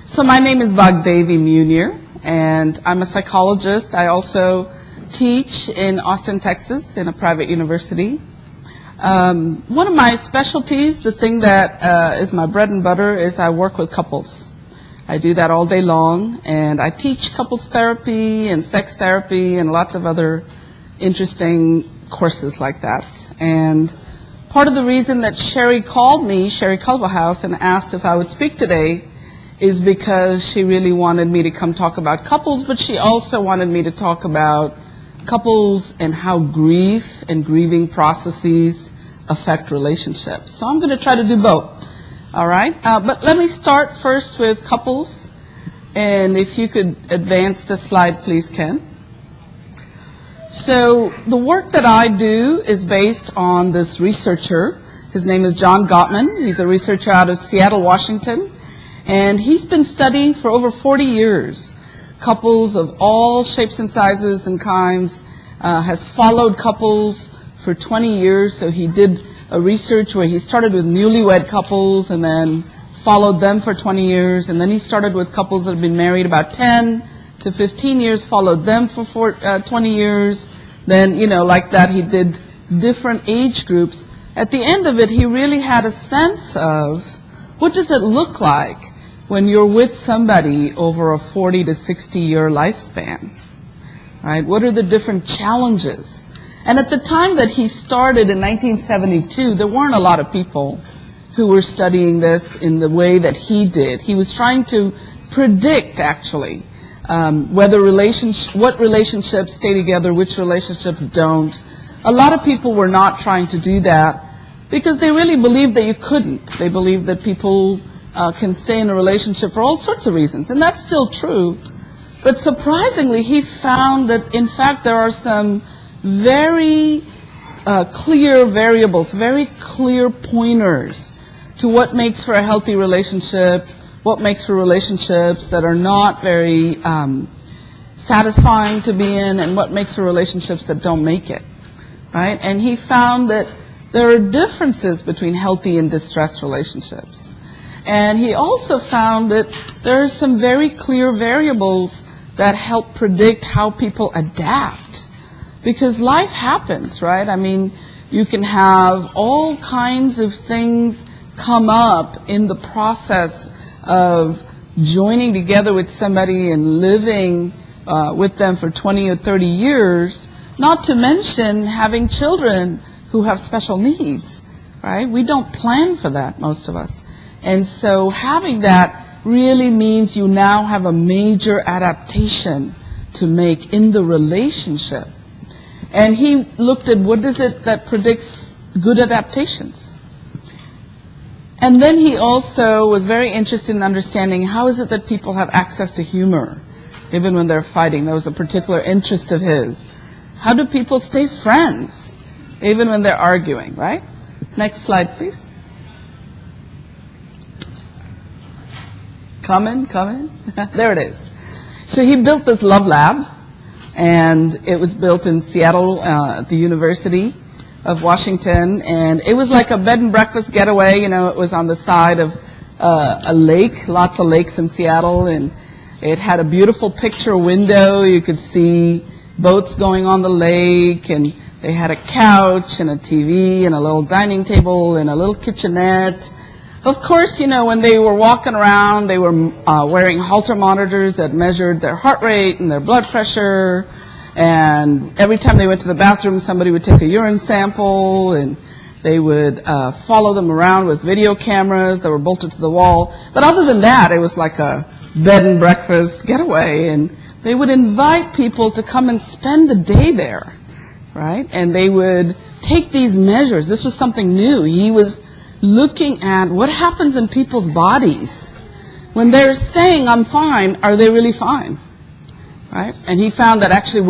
So my name is Vagdevi Meunier, and I'm a psychologist. I also teach in Austin, Texas, in a private university. One of my specialties, the thing that is my bread and butter, is I work with couples. I do that all day long, and I teach couples therapy and sex therapy and lots of other interesting courses like that. And part of the reason that Sherry called me, Sherry Culverhouse, and asked if I would speak today is because she really wanted me to come talk about couples, but she also wanted me to talk about couples and how grief and grieving processes affect relationships. So I'm going to try to do both. All right? But let me start first with couples. And if you could advance the slide, please, Ken. So the work that I do is based on this researcher. His name is John Gottman. He's a researcher out of Seattle, Washington. And he's been studying for over 40 years couples of all shapes and sizes and kinds, has followed couples for 20 years. So he did a research where he started with newlywed couples and then followed them for 20 years. And then he started with couples that have been married about 10 to 15 years, followed them for 20 years. Then, like that, he did different age groups. At the end of it, he really had a sense of what does it look like when you're with somebody over a 40 to 60 year lifespan, right? What are the different challenges? And at the time that he started in 1972, there weren't a lot of people who were studying this in the way that he did. He was trying to predict, actually, what relationships stay together, which relationships don't. A lot of people were not trying to do that because they really believed that you couldn't. They believed that people can stay in a relationship for all sorts of reasons, and that's still true. But surprisingly, he found that, in fact, there are some very clear variables, very clear pointers to what makes for a healthy relationship, what makes for relationships that are not very satisfying to be in, and what makes for relationships that don't make it, right? And he found that there are differences between healthy and distressed relationships. And he also found that there are some very clear variables that help predict how people adapt. Because life happens, right? I mean, you can have all kinds of things come up in the process of joining together with somebody and living with them for 20 or 30 years, not to mention having children who have special needs, right? We don't plan for that, most of us. And so having that really means you now have a major adaptation to make in the relationship. And he looked at what is it that predicts good adaptations. And then he also was very interested in understanding how is it that people have access to humor, even when they're fighting. That was a particular interest of his. How do people stay friends, even when they're arguing, right? Next slide, please. Come in. There it is. So he built this love lab, and it was built in Seattle at the University of Washington, and it was like a bed and breakfast getaway. It was on the side of a lake, lots of lakes in Seattle, and it had a beautiful picture window. You could see boats going on the lake, and they had a couch and a TV and a little dining table and a little kitchenette. Of course, when they were walking around, they were wearing Holter monitors that measured their heart rate and their blood pressure. And every time they went to the bathroom, somebody would take a urine sample, and they would follow them around with video cameras that were bolted to the wall. But other than that, it was like a bed and breakfast getaway. And they would invite people to come and spend the day there, right? And they would take these measures. This was something new. He was looking at what happens in people's bodies. When they're saying, I'm fine, are they really fine? Right? And he found that actually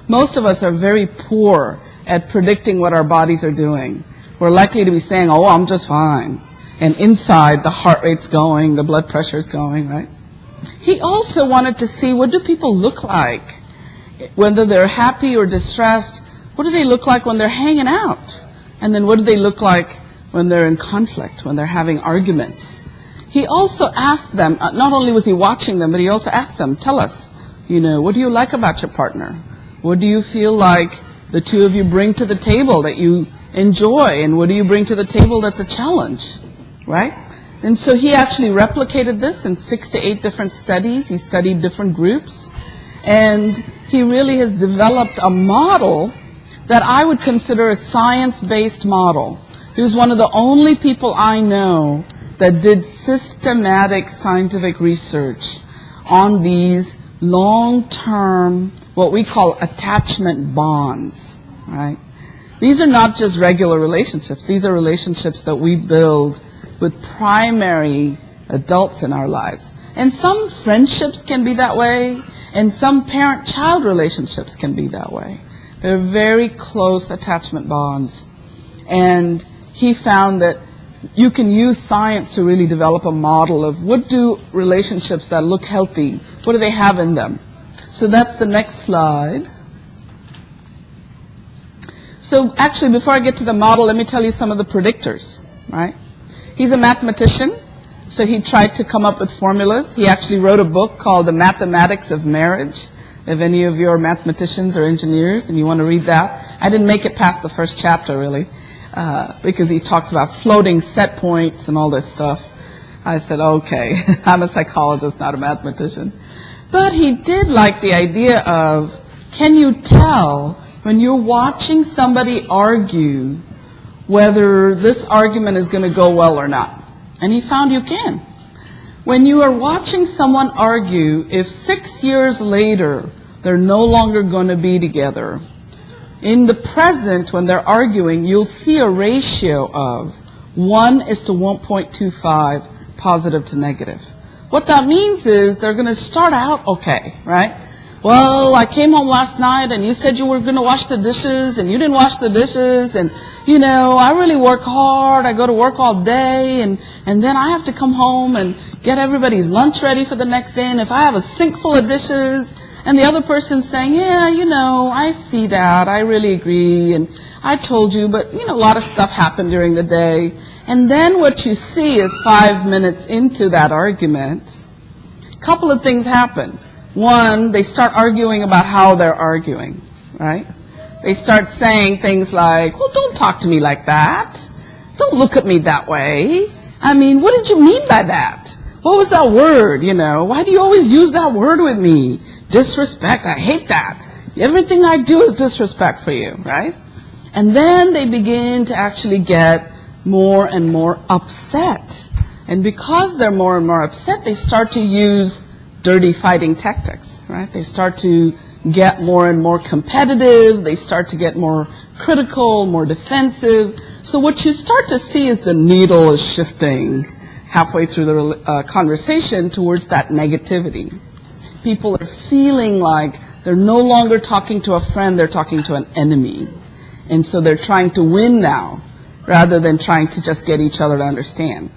most of us are very poor at predicting what our bodies are doing. We're likely to be saying, oh, I'm just fine. And inside, the heart rate's going, the blood pressure's going, right? He also wanted to see, what do people look like? Whether they're happy or distressed, what do they look like when they're hanging out? And then what do they look like when they're in conflict, when they're having arguments? he also asked them, not only was he watching them, but he also asked them, tell us, what do you like about your partner? What do you feel like the two of you bring to the table that you enjoy? And what do you bring to the table that's a challenge, right? And so he actually replicated this in 6 to 8 different studies. He studied different groups. And he really has developed a model that I would consider a science-based model. He was one of the only people I know that did systematic scientific research on these long-term, what we call attachment bonds, right? These are not just regular relationships. These are relationships that we build with primary adults in our lives. And some friendships can be that way, and some parent-child relationships can be that way. They're very close attachment bonds. And he found that you can use science to really develop a model of what do relationships that look healthy, what do they have in them? So that's the next slide. So actually, before I get to the model, let me tell you some of the predictors, right? He's a mathematician, so he tried to come up with formulas. He actually wrote a book called The Mathematics of Marriage. If any of you are mathematicians or engineers and you want to read that. I didn't make it past the first chapter, really. Because he talks about floating set points and all this stuff. I said, okay, I'm a psychologist, not a mathematician. But he did like the idea of, can you tell when you're watching somebody argue whether this argument is going to go well or not? And he found you can. When you are watching someone argue, if 6 years later they're no longer going to be together, in the present, when they're arguing, you'll see a ratio of 1:1.25 positive to negative. What that means is they're going to start out okay, right? Well, I came home last night and you said you were going to wash the dishes and you didn't wash the dishes and, I really work hard. I go to work all day and then I have to come home and get everybody's lunch ready for the next day. And if I have a sink full of dishes, and the other person's saying, yeah, I see that. I really agree. And I told you, but, a lot of stuff happened during the day. And then what you see is 5 minutes into that argument, a couple of things happen. One, they start arguing about how they're arguing, right? They start saying things like, well, don't talk to me like that. Don't look at me that way. I mean, what did you mean by that? What was that word, Why do you always use that word with me? Disrespect, I hate that. Everything I do is disrespect for you, right? And then they begin to actually get more and more upset. And because they're more and more upset, they start to use dirty fighting tactics, right? They start to get more and more competitive. They start to get more critical, more defensive. So what you start to see is the needle is shifting halfway through the conversation towards that negativity. People are feeling like they're no longer talking to a friend, they're talking to an enemy. And so they're trying to win now, rather than trying to just get each other to understand.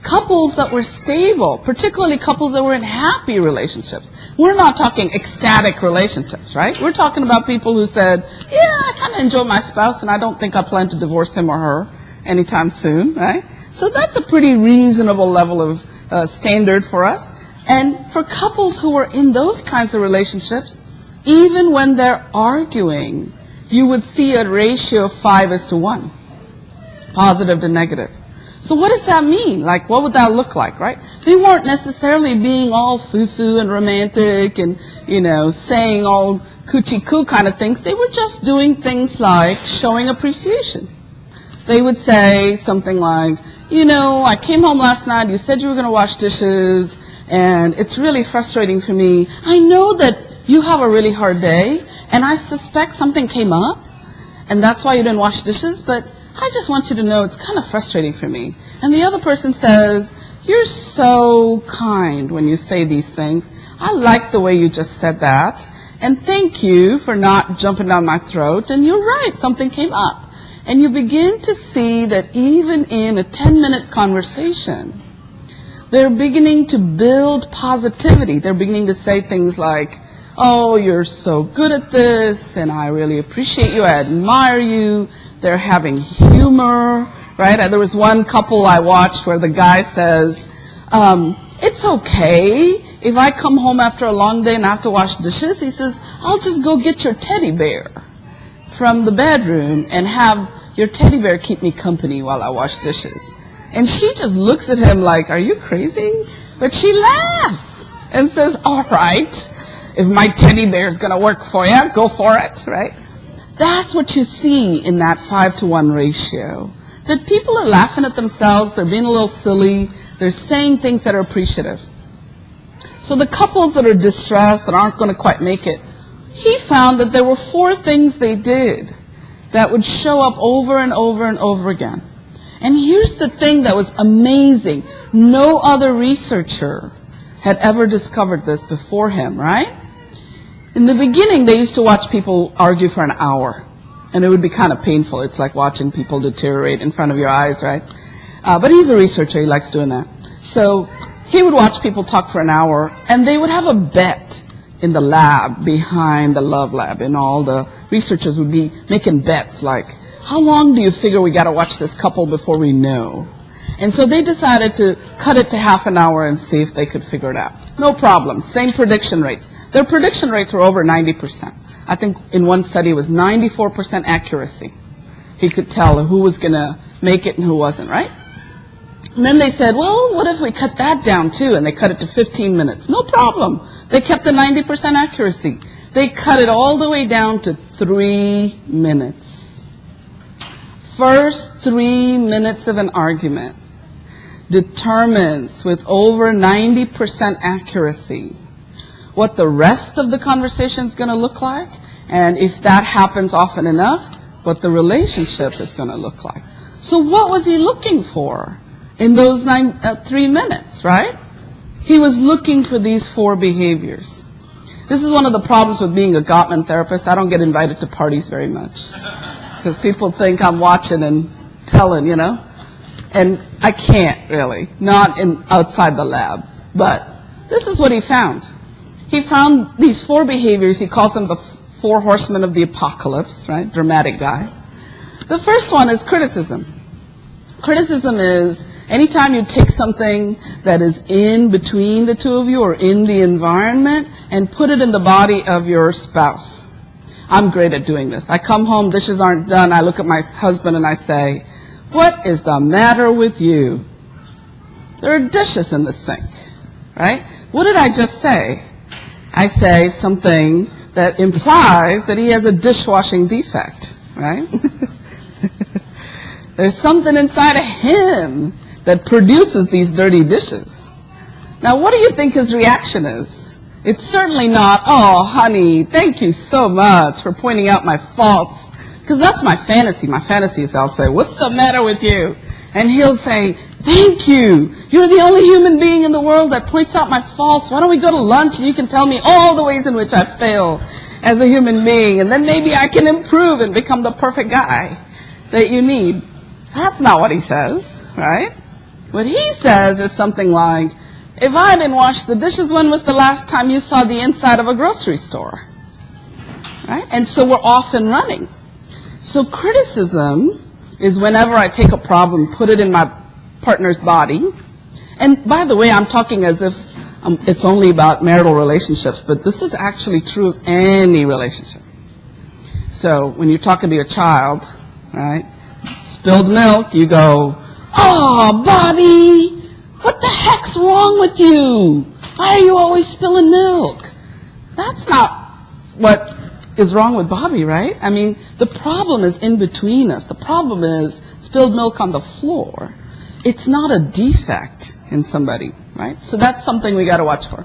Couples that were stable, particularly couples that were in happy relationships. We're not talking ecstatic relationships, right? We're talking about people who said, yeah, I kind of enjoy my spouse and I don't think I plan to divorce him or her anytime soon, right? So that's a pretty reasonable level of standard for us. And for couples who are in those kinds of relationships, even when they're arguing, you would see a ratio of 5:1, positive to negative. So what does that mean? Like, what would that look like, right? They weren't necessarily being all foo-foo and romantic and, saying all coochie-coo kind of things. They were just doing things like showing appreciation. They would say something like, I came home last night, you said you were going to wash dishes, and it's really frustrating for me. I know that you have a really hard day, and I suspect something came up, and that's why you didn't wash dishes, but I just want you to know it's kind of frustrating for me. And the other person says, you're so kind when you say these things. I like the way you just said that, and thank you for not jumping down my throat, and you're right, something came up. And you begin to see that even in a 10-minute conversation, they're beginning to build positivity. They're beginning to say things like, oh, you're so good at this, and I really appreciate you, I admire you. They're having humor, right? There was one couple I watched where the guy says, It's okay if I come home after a long day and I have to wash dishes. He says, I'll just go get your teddy bear from the bedroom and have your teddy bear keep me company while I wash dishes. And she just looks at him like, are you crazy? But she laughs and says, all right, if my teddy bear is going to work for you, go for it, right? That's what you see in that 5-to-1 ratio. That people are laughing at themselves, they're being a little silly, they're saying things that are appreciative. So the couples that are distressed, that aren't going to quite make it, he found that there were 4 things they did that would show up over and over and over again. And here's the thing that was amazing. No other researcher had ever discovered this before him, right? In the beginning, they used to watch people argue for an hour. And it would be kind of painful. It's like watching people deteriorate in front of your eyes, right? But he's a researcher. He likes doing that. So he would watch people talk for an hour, and they would have a bet in the lab behind the love lab. And all the researchers would be making bets like, how long do you figure we got to watch this couple before we know? And so they decided to cut it to half an hour and see if they could figure it out. No problem. Same prediction rates. Their prediction rates were over 90%. I think in one study it was 94% accuracy. He could tell who was going to make it and who wasn't, right? And then they said, well, what if we cut that down too? And they cut it to 15 minutes. No problem. They kept the 90% accuracy. They cut it all the way down to 3 minutes. First 3 minutes of an argument determines with over 90% accuracy what the rest of the conversation is going to look like, and if that happens often enough, what the relationship is going to look like. So what was he looking for in those 3 minutes, right? He was looking for these 4 behaviors. This is one of the problems with being a Gottman therapist. I don't get invited to parties very much because people think I'm watching and telling, you know. And I can't really, not outside the lab. But this is what he found. He found these 4 behaviors. He calls them the 4 horsemen of the apocalypse, right? Dramatic guy. The first one is criticism. Criticism is anytime you take something that is in between the two of you or in the environment and put it in the body of your spouse. I'm great at doing this. I come home, dishes aren't done. I look at my husband and I say, what is the matter with you? There are dishes in the sink, right? What did I just say? I say something that implies that he has a dishwashing defect, right? There's something inside of him that produces these dirty dishes. Now, what do you think his reaction is? It's certainly not, oh, honey, thank you so much for pointing out my faults. Because that's my fantasy. My fantasy is I'll say, what's the matter with you? And he'll say, thank you. You're the only human being in the world that points out my faults. Why don't we go to lunch and you can tell me all the ways in which I fail as a human being. And then maybe I can improve and become the perfect guy that you need. That's not what he says, right? What he says is something like, if I didn't wash the dishes, when was the last time you saw the inside of a grocery store? Right? And so we're off and running. So criticism is whenever I take a problem, put it in my partner's body. And by the way, I'm talking as if it's only about marital relationships, but this is actually true of any relationship. So when you're talking to your child, right, spilled milk, you go, oh, Bobby, what the heck's wrong with you? Why are you always spilling milk? That's not what is wrong with Bobby, right? I mean, the problem is in between us. The problem is spilled milk on the floor. It's not a defect in somebody, right? So that's something we got to watch for.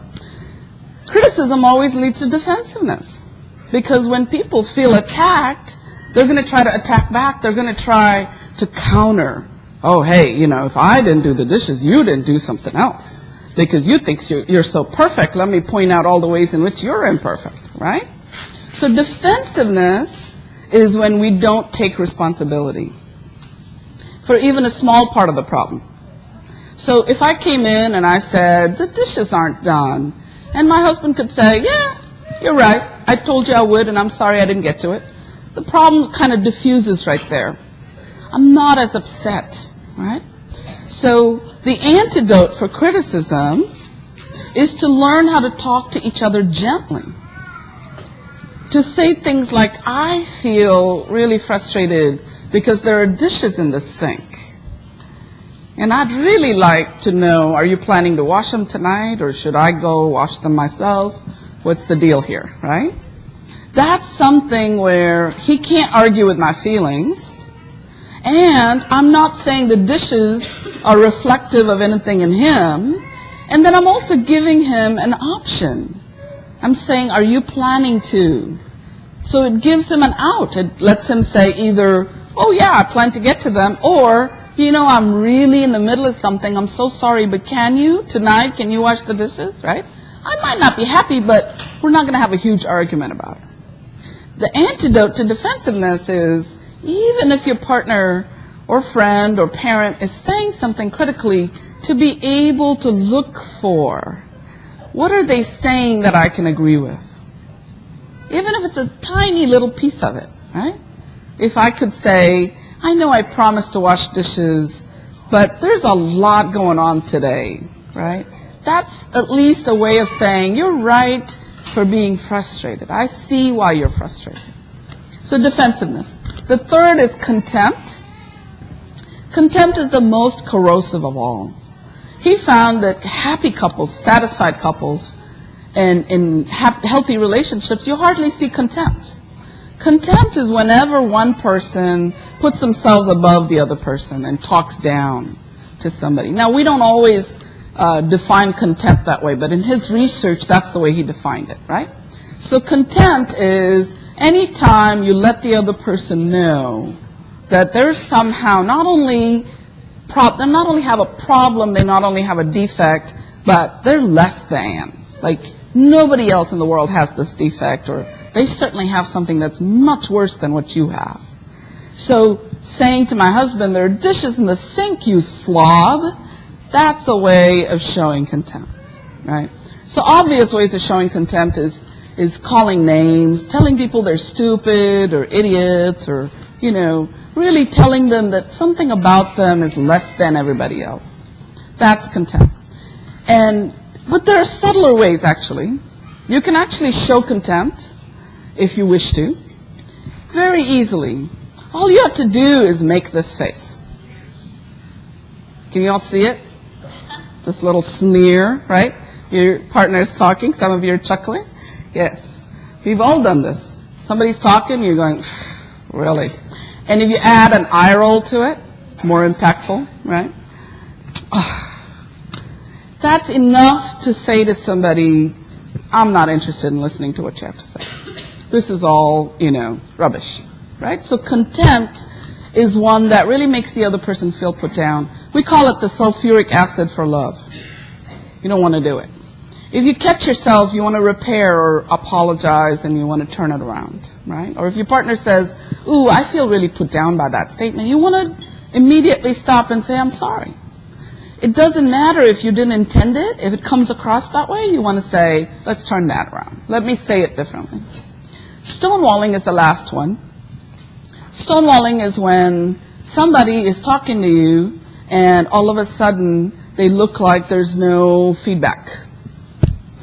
Criticism always leads to defensiveness. Because when people feel attacked, they're going to try to attack back. They're going to try to counter. Oh, hey, you know, if I didn't do the dishes, you didn't do something else. Because you think you're so perfect, let me point out all the ways in which you're imperfect, right? So defensiveness is when we don't take responsibility for even a small part of the problem. So if I came in and I said, the dishes aren't done, and my husband could say, yeah, you're right, I told you I would, and I'm sorry I didn't get to it. The problem kind of diffuses right there. I'm not as upset, right? So the antidote for criticism is to learn how to talk to each other gently. To say things like, I feel really frustrated because there are dishes in the sink. And I'd really like to know, are you planning to wash them tonight, or should I go wash them myself? What's the deal here, right? That's something where he can't argue with my feelings, and I'm not saying the dishes are reflective of anything in him, and then I'm also giving him an option. I'm saying, are you planning to? So it gives him an out. It lets him say either, oh yeah, I plan to get to them, or, you know, I'm really in the middle of something, I'm so sorry, but can you tonight, can you wash the dishes, right? I might not be happy, but we're not going to have a huge argument about it. The antidote to defensiveness is, even if your partner or friend or parent is saying something critically, to be able to look for, what are they saying that I can agree with? Even if it's a tiny little piece of it, right? If I could say, I know I promised to wash dishes, but there's a lot going on today, right? That's at least a way of saying, you're right for being frustrated. I see why you're frustrated. So defensiveness. The third is contempt. Contempt is the most corrosive of all. He found that happy couples, satisfied couples, and in healthy relationships, you hardly see contempt. Contempt is whenever one person puts themselves above the other person and talks down to somebody. Now, we don't always define contempt that way, but in his research, that's the way he defined it, right? So contempt is any time you let the other person know that they're somehow they not only have a problem, they not only have a defect, but they're less than. Like, nobody else in the world has this defect, or they certainly have something that's much worse than what you have. So saying to my husband, there are dishes in the sink, you slob, that's a way of showing contempt, right? So obvious ways of showing contempt is calling names, telling people they're stupid or idiots, or, you know, really telling them that something about them is less than everybody else. That's contempt. But there are subtler ways, actually. You can actually show contempt, if you wish to, very easily. All you have to do is make this face. Can you all see it? This little sneer, right? Your partner's talking, some of you are chuckling. Yes. We've all done this. Somebody's talking, you're going, really? And if you add an eye roll to it, more impactful, right? That's enough to say to somebody, I'm not interested in listening to what you have to say. This is all, you know, rubbish, right? So contempt is one that really makes the other person feel put down. We call it the sulfuric acid for love. You don't want to do it. If you catch yourself, you want to repair or apologize and you want to turn it around, right? Or if your partner says, ooh, I feel really put down by that statement, you want to immediately stop and say, I'm sorry. It doesn't matter if you didn't intend it. If it comes across that way, you want to say, let's turn that around. Let me say it differently. Stonewalling is the last one. Stonewalling is when somebody is talking to you and all of a sudden they look like there's no feedback.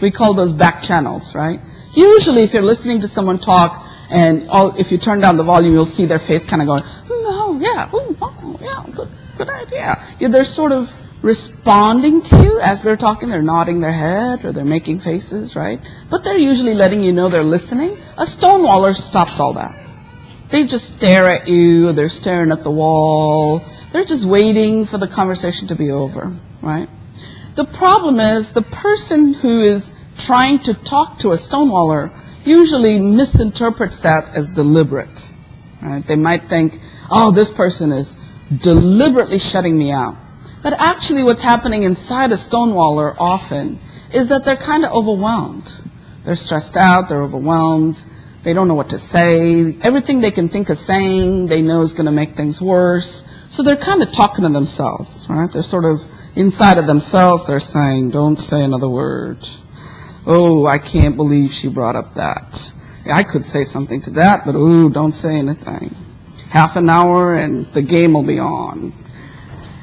We call those back channels, right? Usually if you're listening to someone talk and if you turn down the volume, you'll see their face kind of going, oh, yeah, ooh, oh, yeah, good idea. Yeah, they're sort of responding to you as they're talking. They're nodding their head or they're making faces, right? But they're usually letting you know they're listening. A stonewaller stops all that. They just stare at you, or they're staring at the wall. They're just waiting for the conversation to be over, right? The problem is the person who is trying to talk to a stonewaller usually misinterprets that as deliberate, right? They might think, oh, this person is deliberately shutting me out. But actually what's happening inside a stonewaller often is that they're kind of overwhelmed. They're stressed out, they're overwhelmed, they don't know what to say. Everything they can think of saying, they know is going to make things worse. So they're kind of talking to themselves, right? They're sort of inside of themselves, they're saying, don't say another word. Oh, I can't believe she brought up that. I could say something to that, but ooh, don't say anything. Half an hour and the game will be on.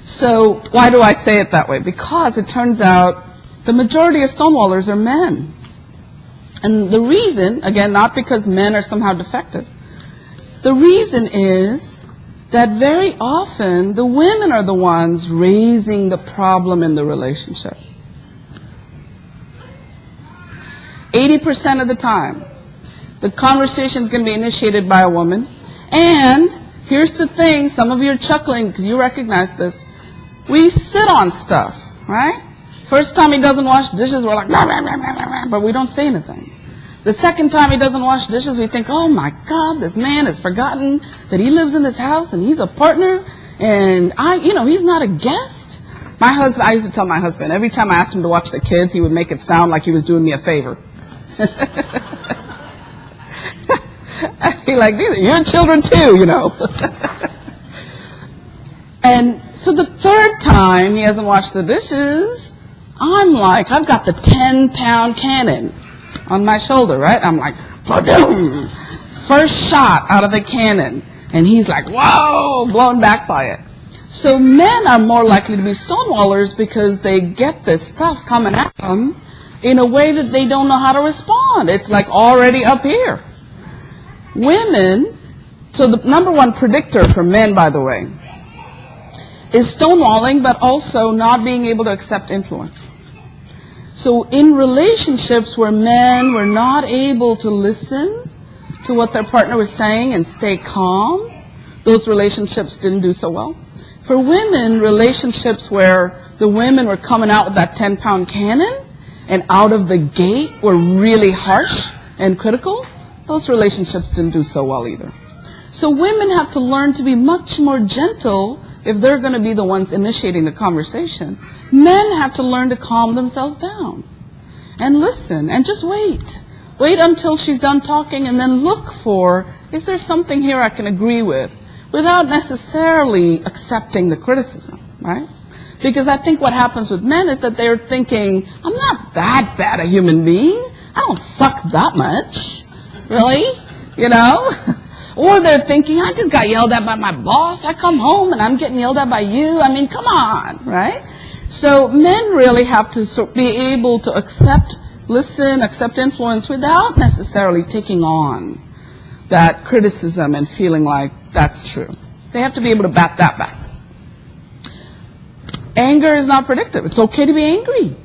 So why do I say it that way? Because it turns out the majority of stonewallers are men. And the reason, again, not because men are somehow defective, the reason is that very often the women are the ones raising the problem in the relationship. 80% of the time, the conversation is going to be initiated by a woman. And here's the thing, some of you are chuckling because you recognize this. We sit on stuff, right? First time he doesn't wash dishes, we're like, rah, rah, rah, rah, rah, but we don't say anything. The second time he doesn't wash dishes, we think, oh my God, this man has forgotten that he lives in this house and he's a partner and he's not a guest. My husband, I used to tell my husband, every time I asked him to watch the kids, he would make it sound like he was doing me a favor. He like, these are your children too, And so the third time he hasn't washed the dishes, I'm like, I've got the 10-pound cannon on my shoulder, right? I'm like, boom, first shot out of the cannon. And he's like, whoa, blown back by it. So men are more likely to be stonewallers because they get this stuff coming at them in a way that they don't know how to respond. It's like already up here. Women, so the number one predictor for men, by the way, is stonewalling, but also not being able to accept influence. So in relationships where men were not able to listen to what their partner was saying and stay calm, those relationships didn't do so well. For women, relationships where the women were coming out with that 10-pound cannon and out of the gate were really harsh and critical, those relationships didn't do so well either. So women have to learn to be much more gentle if they're going to be the ones initiating the conversation. Men have to learn to calm themselves down and listen and just wait. Wait until she's done talking and then look for, is there something here I can agree with without necessarily accepting the criticism, right? Because I think what happens with men is that they're thinking, I'm not that bad a human being. I don't suck that much. Really? Or they're thinking, I just got yelled at by my boss. I come home and I'm getting yelled at by you. I mean, come on, right? So men really have to be able to listen, accept influence without necessarily taking on that criticism and feeling like that's true. They have to be able to bat that back. Anger is not predictive. It's okay to be angry.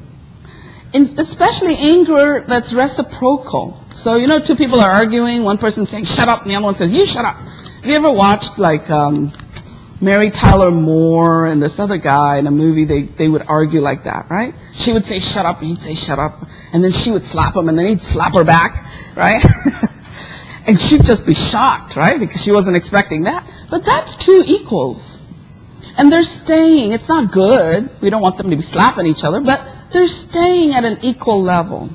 And especially anger that's reciprocal. So, two people are arguing, one person saying, shut up, and the other one says, you shut up. Have you ever watched, Mary Tyler Moore and this other guy in a movie? They would argue like that, right? She would say, shut up, and he'd say, shut up. And then she would slap him, and then he'd slap her back, right? And she'd just be shocked, right? Because she wasn't expecting that. But that's two equals. And they're staying. It's not good. We don't want them to be slapping each other, but they're staying at an equal level.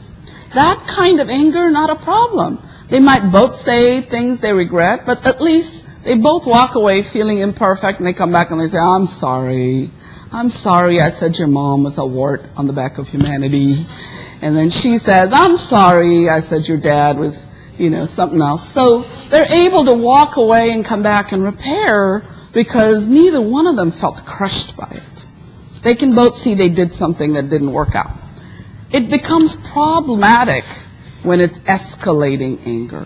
That kind of anger, not a problem. They might both say things they regret, but at least they both walk away feeling imperfect, and they come back and they say, I'm sorry. I'm sorry I said your mom was a wart on the back of humanity. And then she says, I'm sorry I said your dad was, something else. So they're able to walk away and come back and repair because neither one of them felt crushed by it. They can both see they did something that didn't work out. It becomes problematic when it's escalating anger,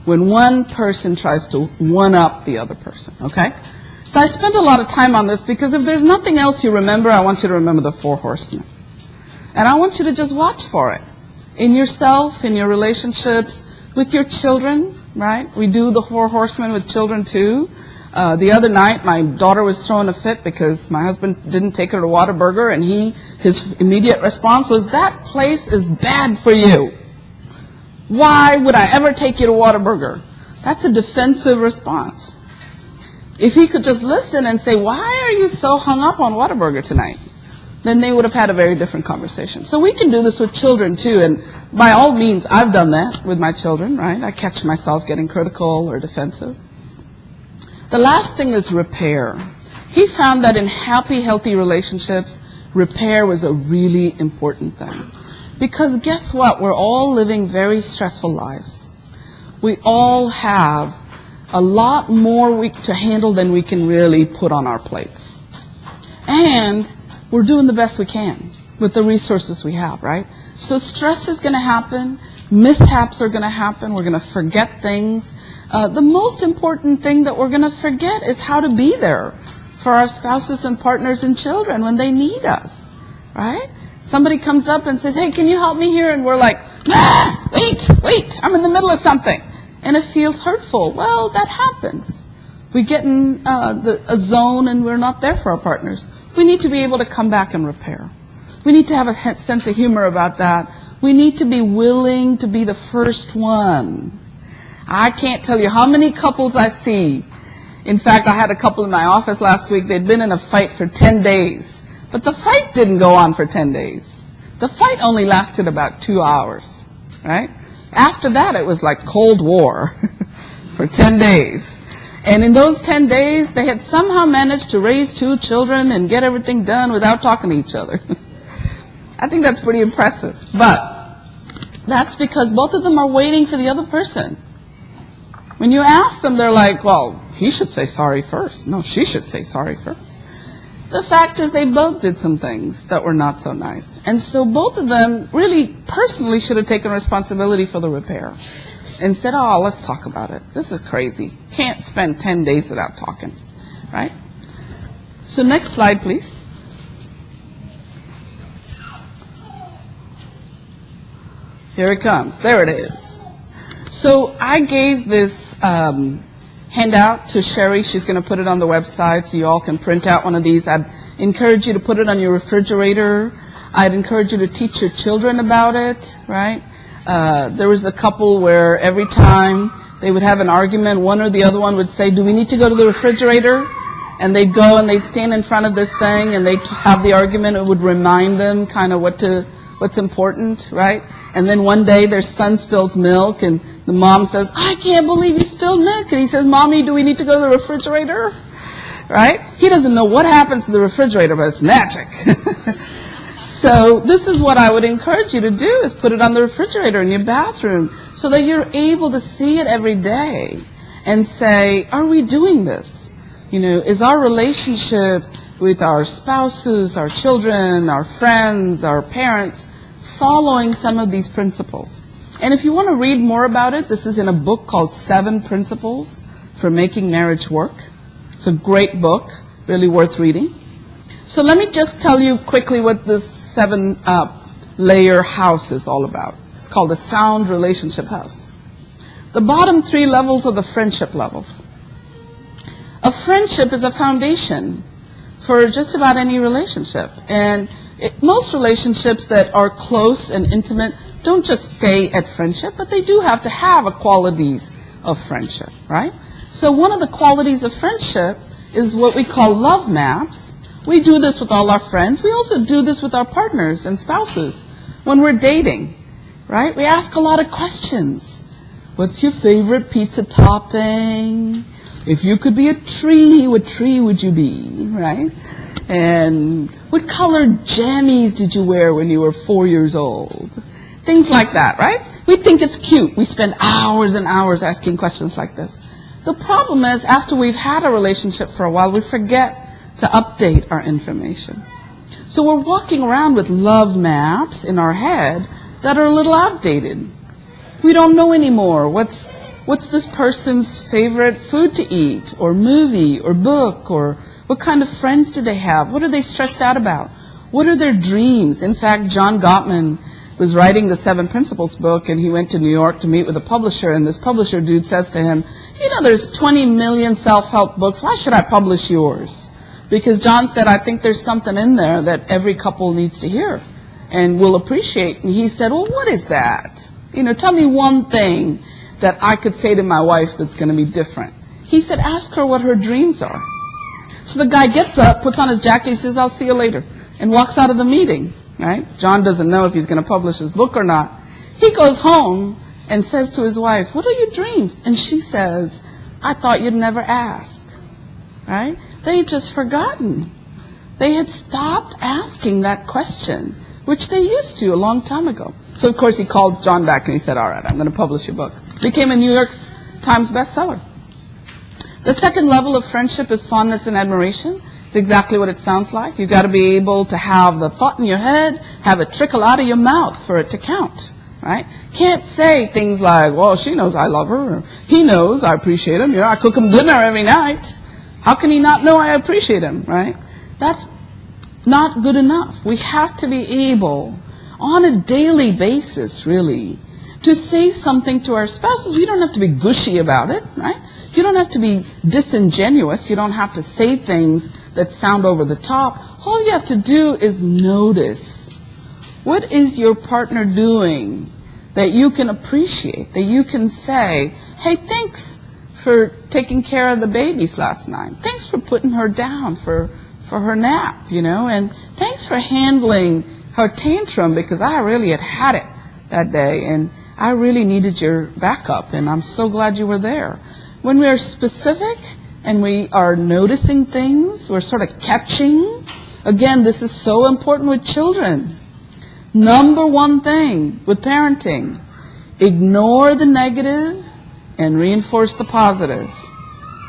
when one person tries to one-up the other person, okay? So I spent a lot of time on this because if there's nothing else you remember, I want you to remember the 4 horsemen. And I want you to just watch for it. In yourself, in your relationships, with your children, right? We do the 4 horsemen with children too. The other night, my daughter was throwing a fit because my husband didn't take her to Whataburger, and his immediate response was, that place is bad for you. Why would I ever take you to Whataburger? That's a defensive response. If he could just listen and say, why are you so hung up on Whataburger tonight? Then they would have had a very different conversation. So we can do this with children too, and by all means, I've done that with my children, right? I catch myself getting critical or defensive. The last thing is repair. He found that in happy, healthy relationships, repair was a really important thing. Because guess what? We're all living very stressful lives. We all have a lot more to handle than we can really put on our plates. And we're doing the best we can with the resources we have, right? So stress is going to happen. Mishaps are going to happen. We're going to forget things. The most important thing that we're going to forget is how to be there for our spouses and partners and children when they need us, right? Somebody comes up and says, hey, can you help me here? And we're like, wait, I'm in the middle of something. And it feels hurtful. Well, that happens. We get in a zone and we're not there for our partners. We need to be able to come back and repair. We need to have a sense of humor about that. We need to be willing to be the first one. I can't tell you how many couples I see. In fact, I had a couple in my office last week. They'd been in a fight for 10 days. But the fight didn't go on for 10 days. The fight only lasted about 2 hours, right? After that, it was like Cold War for 10 days. And in those 10 days, they had somehow managed to raise 2 children and get everything done without talking to each other. I think that's pretty impressive. But that's because both of them are waiting for the other person. When you ask them, they're like, well, he should say sorry first. No, she should say sorry first. The fact is they both did some things that were not so nice. And so both of them really personally should have taken responsibility for the repair and said, oh, let's talk about it. This is crazy. Can't spend 10 days without talking, right? So next slide, please. Here it comes. There it is. So I gave this handout to Sherry. She's going to put it on the website so you all can print out one of these. I'd encourage you to put it on your refrigerator. I'd encourage you to teach your children about it, right? There was a couple where every time they would have an argument, one or the other one would say, do we need to go to the refrigerator? And they'd go and they'd stand in front of this thing and they'd have the argument. It would remind them kind of what's important, right? And then one day their son spills milk and the mom says, I can't believe you spilled milk. And he says, Mommy, do we need to go to the refrigerator? Right? He doesn't know what happens to the refrigerator, but it's magic. So this is what I would encourage you to do, is put it on the refrigerator in your bathroom so that you're able to see it every day and say, are we doing this? You know, is our relationship with our spouses, our children, our friends, our parents, following some of these principles? And if you want to read more about it, this is in a book called 7 Principles for Making Marriage Work. It's a great book, really worth reading. So let me just tell you quickly what this 7-layer house is all about. It's called a sound relationship house. The bottom 3 levels are the friendship levels. A friendship is a foundation for just about any relationship. And most relationships that are close and intimate don't just stay at friendship, but they do have to have qualities of friendship, right? So one of the qualities of friendship is what we call love maps. We do this with all our friends. We also do this with our partners and spouses when we're dating, right? We ask a lot of questions. What's your favorite pizza topping? If you could be a tree, what tree would you be, right? And what colored jammies did you wear when you were 4 years old? Things like that, right? We think it's cute. We spend hours and hours asking questions like this. The problem is, after we've had a relationship for a while, we forget to update our information. So we're walking around with love maps in our head that are a little outdated. We don't know anymore what's this person's favorite food to eat, or movie, or book, or what kind of friends do they have? What are they stressed out about? What are their dreams? In fact, John Gottman was writing the 7 Principles book, and he went to New York to meet with a publisher, and this publisher dude says to him, you know, there's 20 million self-help books. Why should I publish yours? Because John said, I think there's something in there that every couple needs to hear and will appreciate. And he said, well, what is that? You know, tell me one thing that I could say to my wife that's going to be different. He said, ask her what her dreams are. So the guy gets up, puts on his jacket, he says, I'll see you later, and walks out of the meeting, right? John doesn't know if he's going to publish his book or not. He goes home and says to his wife, what are your dreams? And she says, I thought you'd never ask, right? They had just forgotten. They had stopped asking that question, which they used to a long time ago. So, of course, he called John back and he said, all right, I'm going to publish your book. Became a New York Times bestseller. The second level of friendship is fondness and admiration. It's exactly what it sounds like. You've got to be able to have the thought in your head, have it trickle out of your mouth for it to count, right? Can't say things like, well, she knows I love her, or he knows I appreciate him. You know, I cook him dinner every night. How can he not know I appreciate him, right? That's not good enough. We have to be able, on a daily basis, really, to say something to our spouses. We don't have to be gushy about it, right? You don't have to be disingenuous. You don't have to say things that sound over the top. All you have to do is notice. What is your partner doing that you can appreciate, that you can say, hey, thanks for taking care of the babies last night. Thanks for putting her down for her nap, you know, and thanks for handling her tantrum because I really had it that day and I really needed your backup and I'm so glad you were there. When we are specific and we are noticing things, we're sort of catching. Again, this is so important with children. Number one thing with parenting, ignore the negative and reinforce the positive.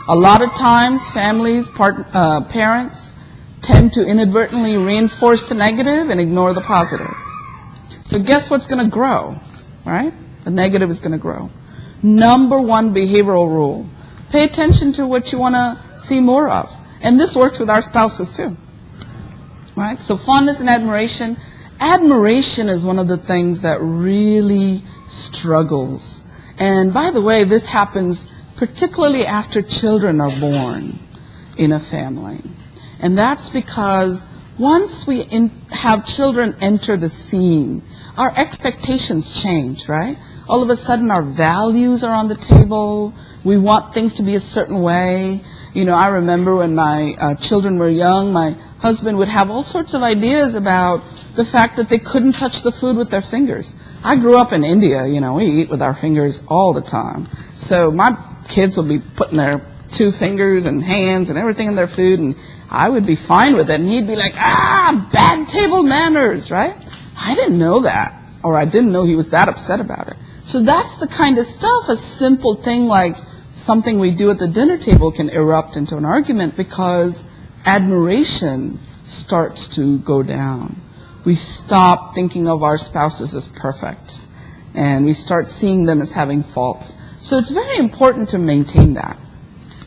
A lot of times families, parents tend to inadvertently reinforce the negative and ignore the positive. So guess what's going to grow, right? The negative is going to grow. Number one behavioral rule, pay attention to what you want to see more of. And this works with our spouses too, right? So fondness and admiration. Admiration is one of the things that really struggles. And by the way, this happens particularly after children are born in a family. And that's because once we have children enter the scene, our expectations change, right? All of a sudden our values are on the table. We want things to be a certain way. You know, I remember when my children were young, my husband would have all sorts of ideas about the fact that they couldn't touch the food with their fingers. I grew up in India, you know, we eat with our fingers all the time. So my kids would be putting their 2 fingers and hands and everything in their food, and I would be fine with it. And he'd be like, bad table manners, right? I didn't know that, or I didn't know he was that upset about it. So that's the kind of stuff, a simple thing like something we do at the dinner table can erupt into an argument because admiration starts to go down. We stop thinking of our spouses as perfect, and we start seeing them as having faults. So it's very important to maintain that.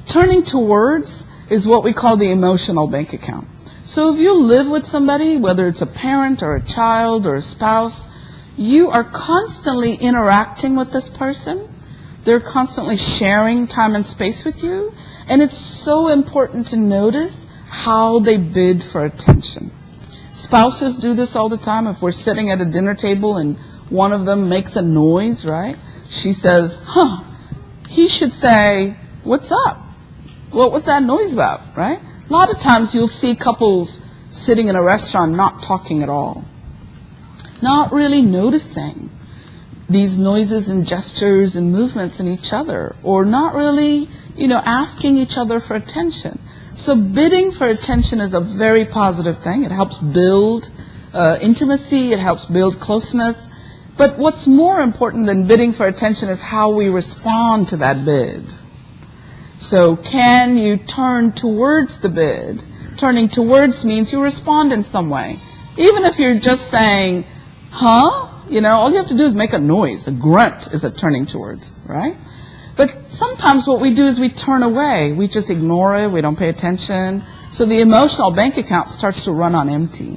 Turning towards is what we call the emotional bank account. So if you live with somebody, whether it's a parent or a child or a spouse, you are constantly interacting with this person. They're constantly sharing time and space with you, and it's so important to notice how they bid for attention. Spouses do this all the time. If we're sitting at a dinner table and one of them makes a noise, right? She says, he should say, what's up? What was that noise about, right? A lot of times you'll see couples sitting in a restaurant not talking at all. Not really noticing these noises and gestures and movements in each other, or not really, asking each other for attention. So bidding for attention is a very positive thing. It helps build intimacy. It helps build closeness. But what's more important than bidding for attention is how we respond to that bid. So can you turn towards the bid? Turning towards means you respond in some way. Even if you're just saying, all you have to do is make a noise. A grunt is a turning towards, right? But sometimes what we do is we turn away. We just ignore it. We don't pay attention. So the emotional bank account starts to run on empty.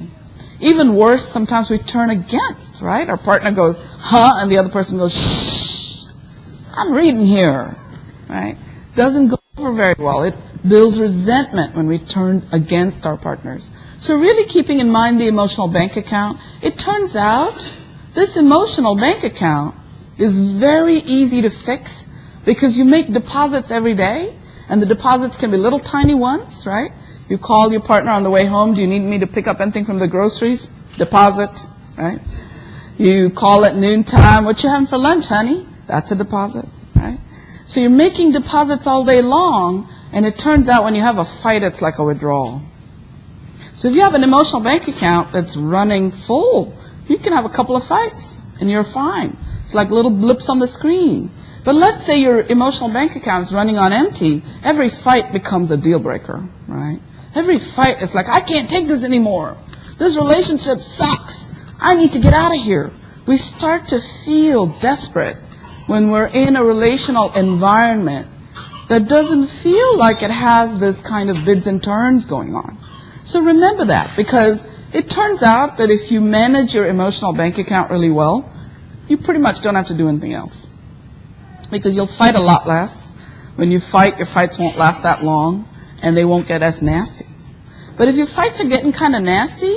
Even worse, sometimes we turn against, right? Our partner goes, and the other person goes, shh, I'm reading here, right? Doesn't go over very well. It builds resentment when we turn against our partners. So really keeping in mind the emotional bank account, it turns out this emotional bank account is very easy to fix because you make deposits every day, and the deposits can be little tiny ones, right? You call your partner on the way home, do you need me to pick up anything from the groceries? Deposit, right? You call at noontime, what you having for lunch, honey? That's a deposit, right? So you're making deposits all day long, and it turns out when you have a fight, it's like a withdrawal. So if you have an emotional bank account that's running full, you can have a couple of fights, and you're fine. It's like little blips on the screen. But let's say your emotional bank account is running on empty. Every fight becomes a deal breaker, right? Every fight is like, I can't take this anymore. This relationship sucks. I need to get out of here. We start to feel desperate when we're in a relational environment that doesn't feel like it has this kind of bids and turns going on. So remember that, because it turns out that if you manage your emotional bank account really well, you pretty much don't have to do anything else. Because you'll fight a lot less. When you fight, your fights won't last that long, and they won't get as nasty. But if your fights are getting kind of nasty,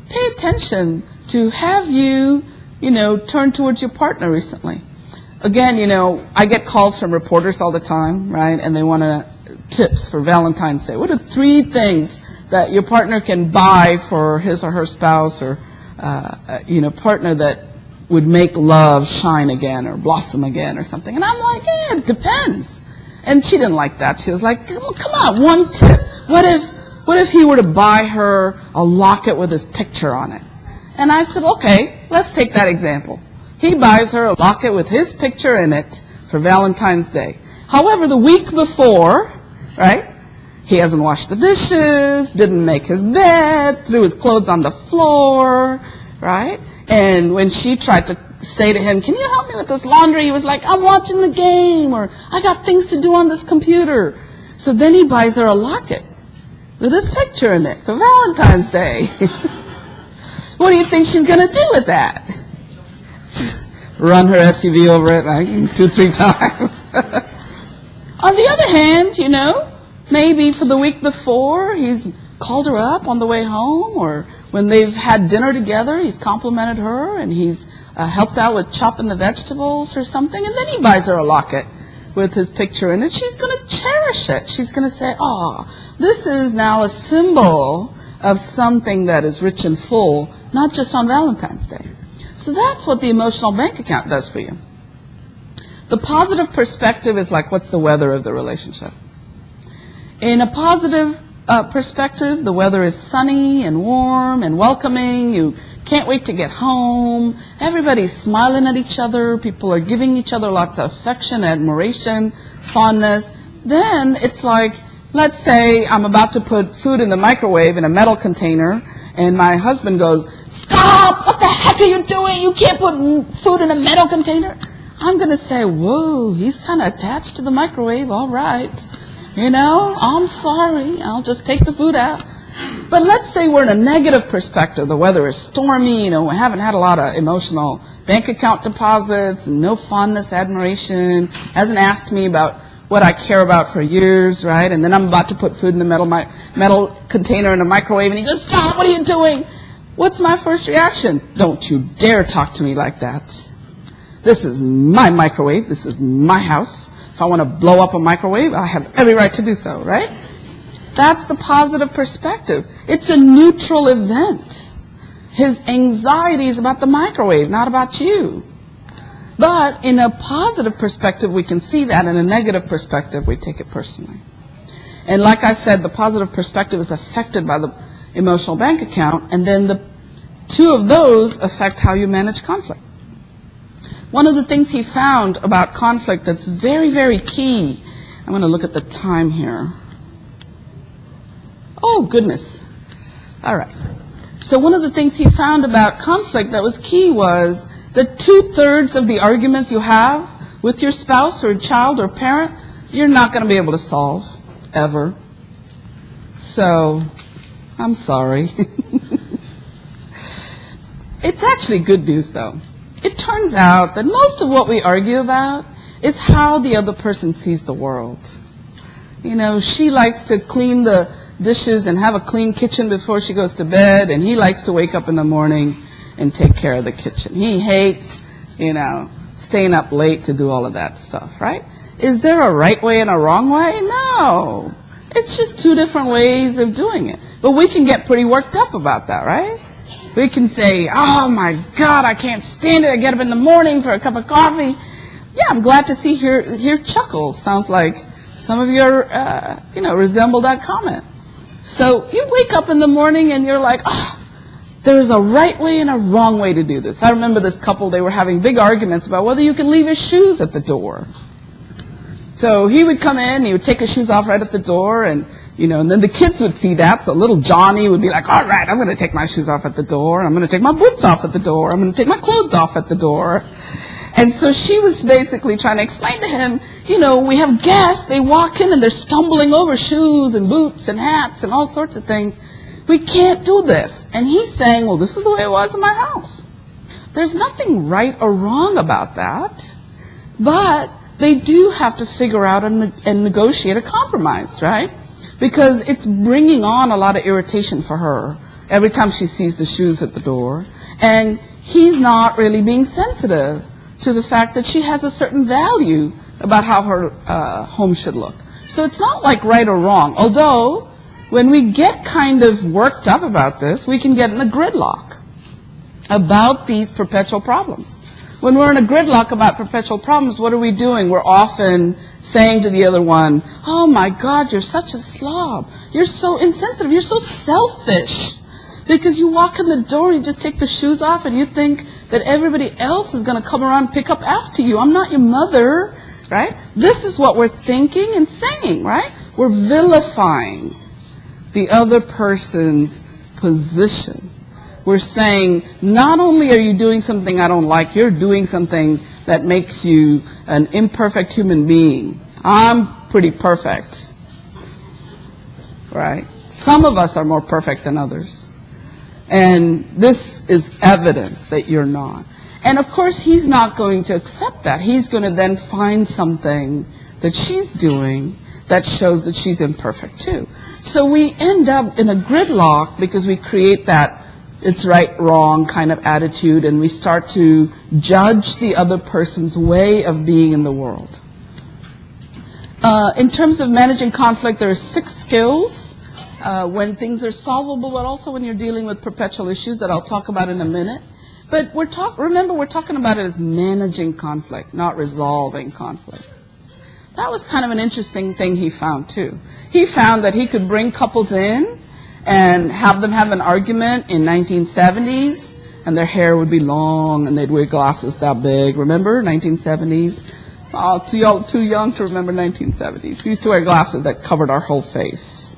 pay attention to have you, turn towards your partner recently. Again, I get calls from reporters all the time, right? And they want tips for Valentine's Day. What are 3 things that your partner can buy for his or her spouse or, partner that would make love shine again or blossom again or something? And I'm like, it depends. And she didn't like that. She was like, come on, 1 tip. What if he were to buy her a locket with his picture on it? And I said, okay, let's take that example. He buys her a locket with his picture in it for Valentine's Day. However, the week before, right, he hasn't washed the dishes, didn't make his bed, threw his clothes on the floor, right? And when she tried to say to him, can you help me with this laundry? He was like, I'm watching the game, or I got things to do on this computer. So then he buys her a locket with his picture in it for Valentine's Day. What do you think she's going to do with that? Run her SUV over it like 2-3 times. On the other hand, maybe for the week before, he's called her up on the way home, or when they've had dinner together, he's complimented her and he's helped out with chopping the vegetables or something, and then he buys her a locket with his picture in it. She's going to cherish it. She's going to say, this is now a symbol of something that is rich and full, not just on Valentine's Day. So that's what the emotional bank account does for you. The positive perspective is like, what's the weather of the relationship? In a positive perspective, the weather is sunny and warm and welcoming. You can't wait to get home. Everybody's smiling at each other. People are giving each other lots of affection, admiration, fondness. Then it's like, let's say I'm about to put food in the microwave in a metal container, and my husband goes, stop! What the heck are you doing? You can't put food in a metal container. I'm going to say, whoa, he's kind of attached to the microwave. All right. I'm sorry. I'll just take the food out. But let's say we're in a negative perspective. The weather is stormy. We haven't had a lot of emotional bank account deposits, no fondness, admiration, hasn't asked me about what I care about for years, right? And then I'm about to put food in the metal container in the microwave, and he goes, stop, what are you doing? What's my first reaction? Don't you dare talk to me like that. This is my microwave. This is my house. If I want to blow up a microwave, I have every right to do so, right? That's the positive perspective. It's a neutral event. His anxiety is about the microwave, not about you. But in a positive perspective, we can see that. In a negative perspective, we take it personally. And like I said, the positive perspective is affected by the emotional bank account, and then the 2 of those affect how you manage conflict. One of the things he found about conflict that's very, very key, I'm going to look at the time here. Oh, goodness. All right. So one of the things he found about conflict that was key was that 2/3 of the arguments you have with your spouse or child or parent, you're not going to be able to solve, ever. So, I'm sorry. It's actually good news, though. It turns out that most of what we argue about is how the other person sees the world. She likes to clean the dishes and have a clean kitchen before she goes to bed, and he likes to wake up in the morning and take care of the kitchen. He hates, staying up late to do all of that stuff, right? Is there a right way and a wrong way? No. It's just 2 different ways of doing it. But we can get pretty worked up about that, right? We can say, oh my God, I can't stand it. I get up in the morning for a cup of coffee. Yeah, I'm glad to hear chuckles. Sounds like some of you resemble that comment. So you wake up in the morning and you're like, there's a right way and a wrong way to do this. I remember this couple, they were having big arguments about whether you can leave his shoes at the door. So he would come in, he would take his shoes off right at the door, and And then the kids would see that, so little Johnny would be like, all right, I'm going to take my shoes off at the door, I'm going to take my boots off at the door, I'm going to take my clothes off at the door. And so she was basically trying to explain to him, we have guests, they walk in and they're stumbling over shoes and boots and hats and all sorts of things. We can't do this. And he's saying, well, this is the way it was in my house. There's nothing right or wrong about that, but they do have to figure out and negotiate a compromise, right? Because it's bringing on a lot of irritation for her every time she sees the shoes at the door. And he's not really being sensitive to the fact that she has a certain value about how her home should look. So it's not like right or wrong. Although, when we get kind of worked up about this, we can get in a gridlock about these perpetual problems. When we're in a gridlock about perpetual problems, what are we doing? We're often saying to the other one, oh my God, you're such a slob. You're so insensitive. You're so selfish. Because you walk in the door and you just take the shoes off and you think that everybody else is going to come around and pick up after you. I'm not your mother, right? This is what we're thinking and saying, right? We're vilifying the other person's position. We're saying, not only are you doing something I don't like, you're doing something that makes you an imperfect human being. I'm pretty perfect, right? Some of us are more perfect than others. And this is evidence that you're not. And of course, he's not going to accept that. He's going to then find something that she's doing that shows that she's imperfect too. So we end up in a gridlock because we create that it's right, wrong kind of attitude, and we start to judge the other person's way of being in the world. In terms of managing conflict, there are 6 skills when things are solvable, but also when you're dealing with perpetual issues that I'll talk about in a minute. But remember, we're talking about it as managing conflict, not resolving conflict. That was kind of an interesting thing he found, too. He found that he could bring couples in and have them have an argument in 1970s, and their hair would be long, and they'd wear glasses that big. Remember, 1970s? Oh, too young to remember 1970s. We used to wear glasses that covered our whole face.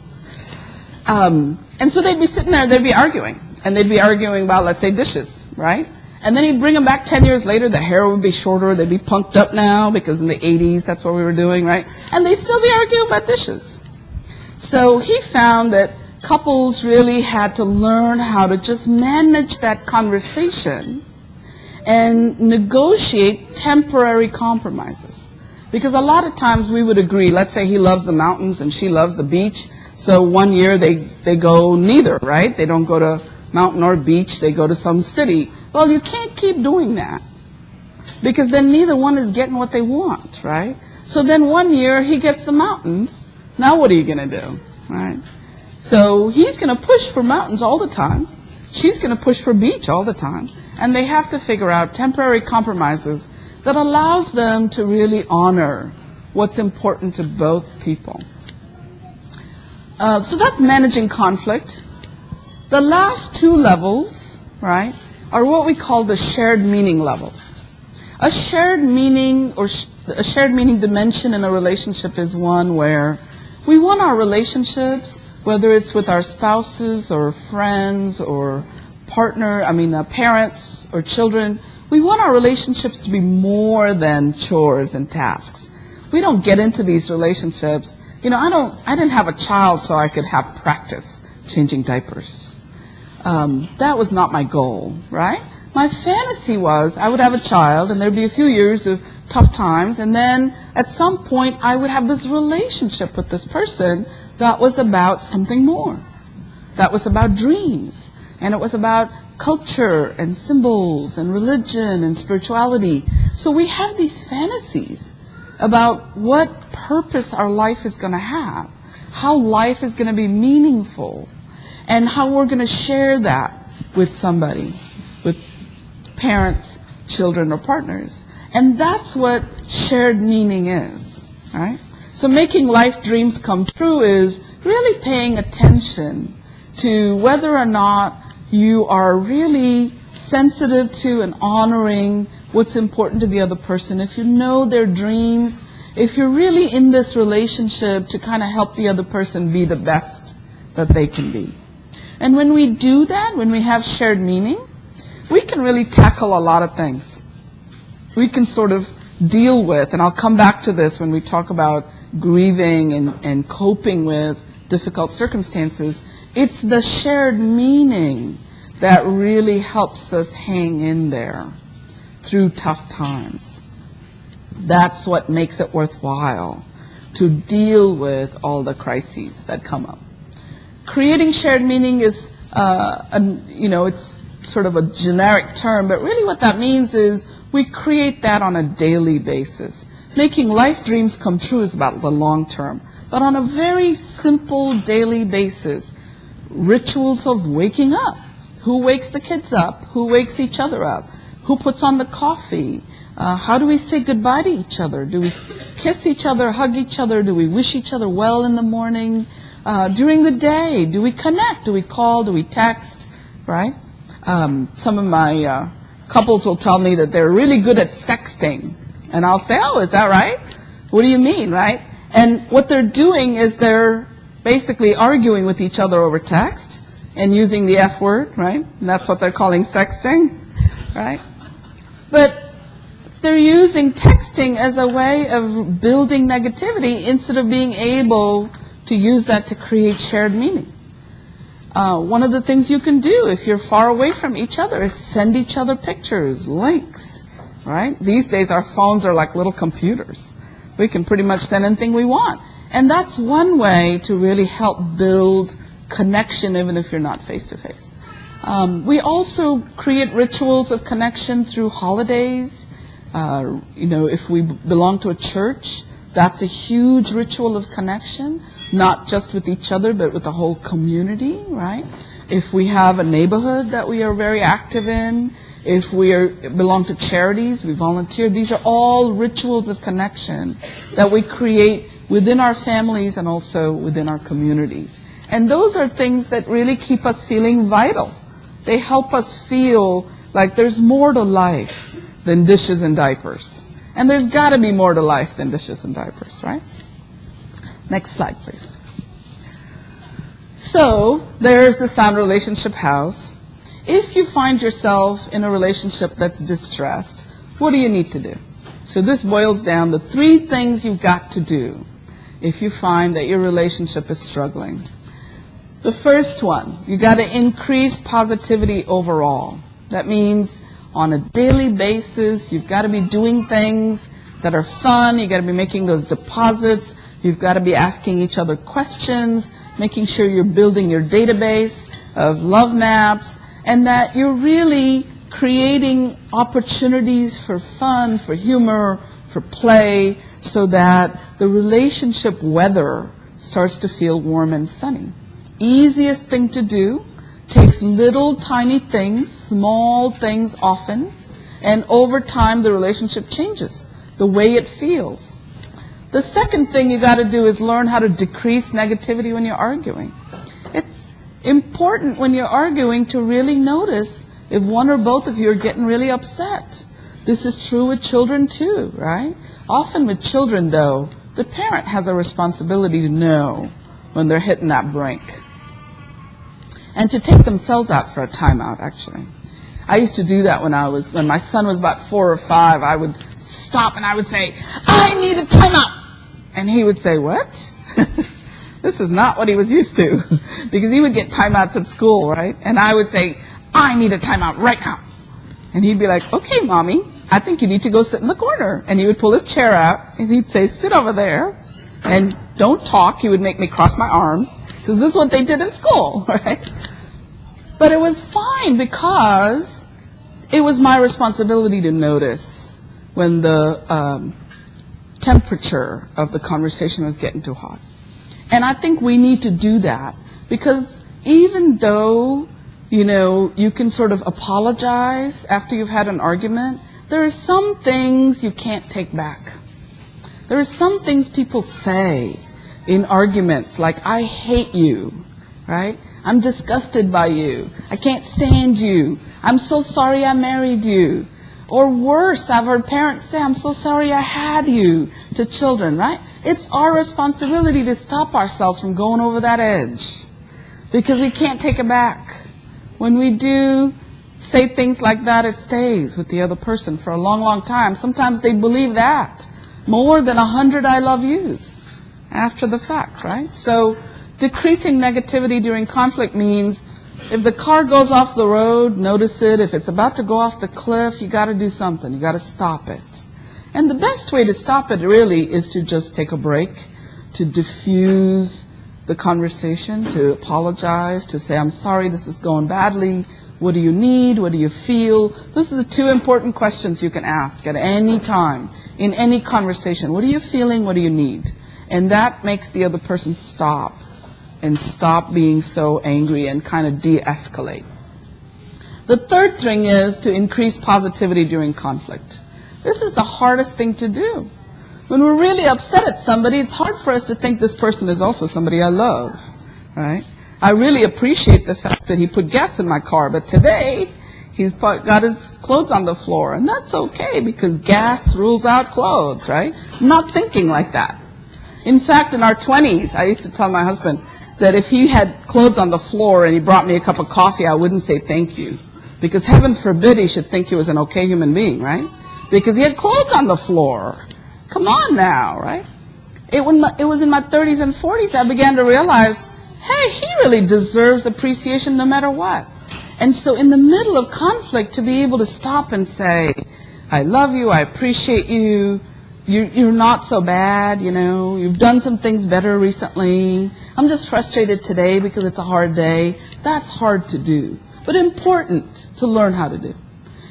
And so they'd be sitting there, they'd be arguing. And they'd be arguing about, let's say, dishes, right? And then he'd bring them back 10 years later, the hair would be shorter, they'd be punked up now, because in the 80s, that's what we were doing, right? And they'd still be arguing about dishes. So he found that couples really had to learn how to just manage that conversation and negotiate temporary compromises. Because a lot of times we would agree, let's say he loves the mountains and she loves the beach, so one year they go neither, right? They don't go to mountain or beach, they go to some city. Well, you can't keep doing that, because then neither one is getting what they want, right? So then one year he gets the mountains, now what are you going to do, right? So he's going to push for mountains all the time. She's going to push for beach all the time. And they have to figure out temporary compromises that allows them to really honor what's important to both people. So that's managing conflict. The last 2 levels, right, are what we call the shared meaning levels. A shared meaning or a shared meaning dimension in a relationship is one where we want our relationships, whether it's with our spouses or friends or parents or children, we want our relationships to be more than chores and tasks. We don't get into these relationships. I didn't have a child so I could have practice changing diapers. That was not my goal, right? My fantasy was I would have a child and there'd be a few years of tough times, and then at some point I would have this relationship with this person that was about something more. That was about dreams, and it was about culture and symbols and religion and spirituality. So we have these fantasies about what purpose our life is going to have, how life is going to be meaningful, and how we're going to share that with somebody, with parents, children, or partners. And that's what shared meaning is, right? So making life dreams come true is really paying attention to whether or not you are really sensitive to and honoring what's important to the other person. If you know their dreams if you're really in this relationship to kind of help the other person be the best that they can be. And when we do that, when we have shared meaning, we can really tackle a lot of things. We can sort of deal with, and I'll come back to this when we talk about grieving and coping with difficult circumstances. It's the shared meaning that really helps us hang in there through tough times. That's what makes it worthwhile to deal with all the crises that come up. Creating shared meaning is, it's sort of a generic term, but really what that means is we create that on a daily basis. Making life dreams come true is about the long term, but on a very simple daily basis, rituals of waking up. Who wakes the kids up? Who wakes each other up? Who puts on the coffee? How do we say goodbye to each other? Do we kiss each other, hug each other? Do we wish each other well in the morning? During the day, do we connect? Do we call? Do we text? Right? Some of my couples will tell me that they're really good at sexting. And I'll say, oh, is that right? What do you mean, right? And what they're doing is they're basically arguing with each other over text and using the F word, right? And that's what they're calling sexting, right? But they're using texting as a way of building negativity instead of being able to use that to create shared meaning. One of the things you can do if you're far away from each other is send each other pictures, links, right? These days our phones are like little computers. We can pretty much send anything we want. And that's one way to really help build connection even if you're not face-to-face. We also create rituals of connection through holidays. If we belong to a church, that's a huge ritual of connection, not just with each other, but with the whole community, right? If we have a neighborhood that we are very active in, if we belong to charities, we volunteer, these are all rituals of connection that we create within our families and also within our communities. And those are things that really keep us feeling vital. They help us feel like there's more to life than dishes and diapers. And there's got to be more to life than dishes and diapers, right? Next slide, please. So, there's the Sound Relationship House. If you find yourself in a relationship that's distressed, what do you need to do? So this boils down to 3 things you've got to do if you find that your relationship is struggling. The first one, you got to increase positivity overall. That means on a daily basis, you've got to be doing things that are fun. You've got to be making those deposits. You've got to be asking each other questions, making sure you're building your database of love maps, and that you're really creating opportunities for fun, for humor, for play, so that the relationship weather starts to feel warm and sunny. Easiest thing to do, takes little tiny things, small things often, and over time the relationship changes, the way it feels. The second thing you got to do is learn how to decrease negativity when you're arguing. It's important when you're arguing to really notice if one or both of you are getting really upset. This is true with children too, right? Often with children, though, the parent has a responsibility to know when they're hitting that brink. And to take themselves out for a timeout, actually. I used to do that when my son was about 4 or 5. I would stop and I would say, I need a timeout. And he would say, what? This is not what he was used to. Because he would get timeouts at school, right? And I would say, I need a timeout right now. And he'd be like, okay, Mommy, I think you need to go sit in the corner. And he would pull his chair out and he'd say, sit over there. And don't talk. He would make me cross my arms. Because this is what they did in school, right? But it was fine because it was my responsibility to notice when the temperature of the conversation was getting too hot. And I think we need to do that because even though, you can sort of apologize after you've had an argument, there are some things you can't take back. There are some things people say in arguments like, I hate you, right? I'm disgusted by you. I can't stand you. I'm so sorry I married you. Or worse, I've heard parents say, I'm so sorry I had you, to children, right? It's our responsibility to stop ourselves from going over that edge, because we can't take it back. When we do say things like that, it stays with the other person for a long, long time. Sometimes they believe that more than 100 I love yous after the fact, right? So decreasing negativity during conflict means if the car goes off the road, notice it. If it's about to go off the cliff, you got to do something. You got to stop it. And the best way to stop it really is to just take a break, to diffuse the conversation, to apologize, to say, I'm sorry, this is going badly. What do you need? What do you feel? Those are the two important questions you can ask at any time, in any conversation. What are you feeling? What do you need? And that makes the other person stop and stop being so angry and kind of de-escalate. The third thing is to increase positivity during conflict. This is the hardest thing to do. When we're really upset at somebody, it's hard for us to think this person is also somebody I love, right? I really appreciate the fact that he put gas in my car, but today he's got his clothes on the floor, and that's okay because gas rules out clothes, right? I'm not thinking like that. In fact, in our 20s, I used to tell my husband that if he had clothes on the floor and he brought me a cup of coffee, I wouldn't say thank you, because heaven forbid he should think he was an okay human being, right? Because he had clothes on the floor. Come on now, right? It was in my 30s and 40s I began to realize, hey, he really deserves appreciation no matter what. And so in the middle of conflict, to be able to stop and say, I love you, I appreciate you, you're not so bad, you know, you've done some things better recently, I'm just frustrated today because it's a hard day. That's hard to do, but important to learn how to do.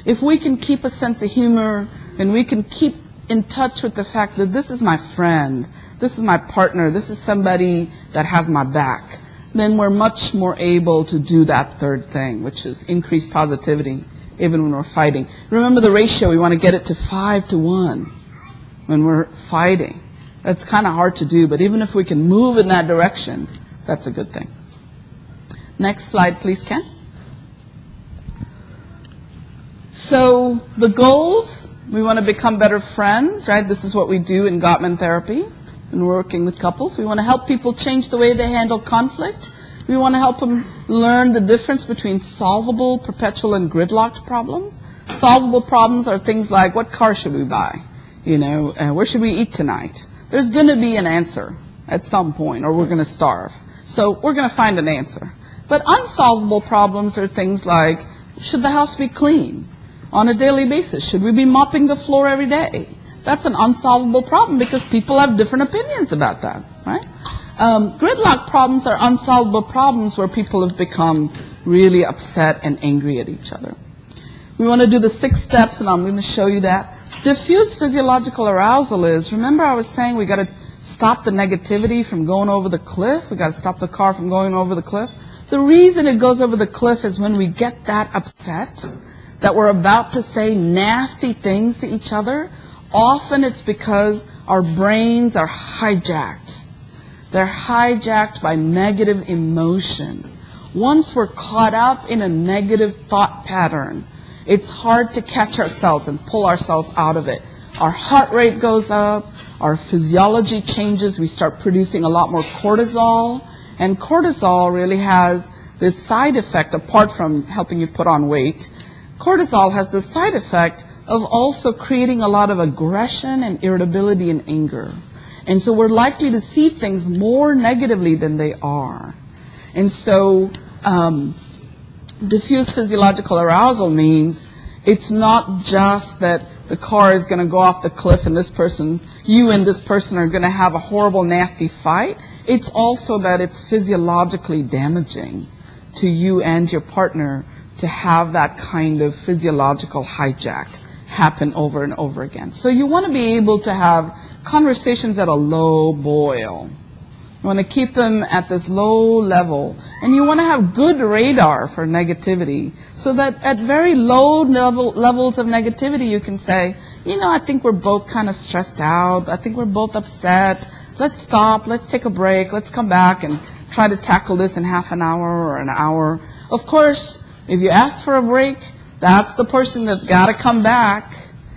If we can keep a sense of humor and we can keep in touch with the fact that this is my friend, this is my partner, this is somebody that has my back, then we're much more able to do that third thing, which is increase positivity, even when we're fighting. Remember the ratio, we want to get it to 5 to 1 when we're fighting. That's kind of hard to do, but even if we can move in that direction, that's a good thing. Next slide, please, Ken. So the goals, we want to become better friends, right? This is what we do in Gottman therapy when we're working with couples. We want to help people change the way they handle conflict. We want to help them learn the difference between solvable, perpetual, and gridlocked problems. Solvable problems are things like, what car should we buy? You know, where should we eat tonight? There's going to be an answer at some point, or we're going to starve. So we're going to find an answer. But unsolvable problems are things like, should the house be clean on a daily basis? Should we be mopping the floor every day? That's an unsolvable problem because people have different opinions about that, right? Gridlock problems are unsolvable problems where people have become really upset and angry at each other. We want to do the 6 steps, and I'm going to show you that. Diffuse physiological arousal is, remember I was saying we got to stop the negativity from going over the cliff? We got to stop the car from going over the cliff? The reason it goes over the cliff is when we get that upset, that we're about to say nasty things to each other, often it's because our brains are hijacked. They're hijacked by negative emotion. Once we're caught up in a negative thought pattern, it's hard to catch ourselves and pull ourselves out of it. Our heart rate goes up, our physiology changes, we start producing a lot more cortisol, and cortisol really has this side effect, apart from helping you put on weight. Cortisol has the side effect of also creating a lot of aggression and irritability and anger. And so we're likely to see things more negatively than they are. And so diffuse physiological arousal means it's not just that the car is going to go off the cliff and you and this person are going to have a horrible, nasty fight. It's also that it's physiologically damaging to you and your partner to have that kind of physiological hijack happen over and over again. So you want to be able to have conversations at a low boil. You want to keep them at this low level. And you want to have good radar for negativity so that at very low levels of negativity you can say, you know, I think we're both kind of stressed out. I think we're both upset. Let's stop. Let's take a break. Let's come back and try to tackle this in half an hour or an hour. Of course, if you ask for a break, That's the person that's got to come back.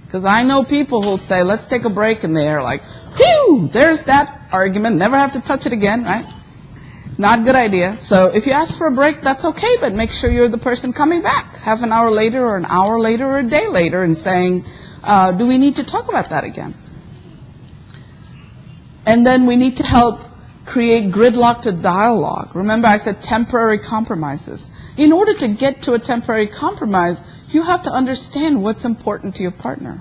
Because I know people who'll say, let's take a break, and they're like, whew, there's that argument, never have to touch it again, right? Not a good idea. So if you ask for a break, that's okay, but make sure you're the person coming back half an hour later or an hour later or a day later and saying, do we need to talk about that again? And then we need to help create gridlock to dialogue. Remember I said temporary compromises. In order to get to a temporary compromise, you have to understand what's important to your partner.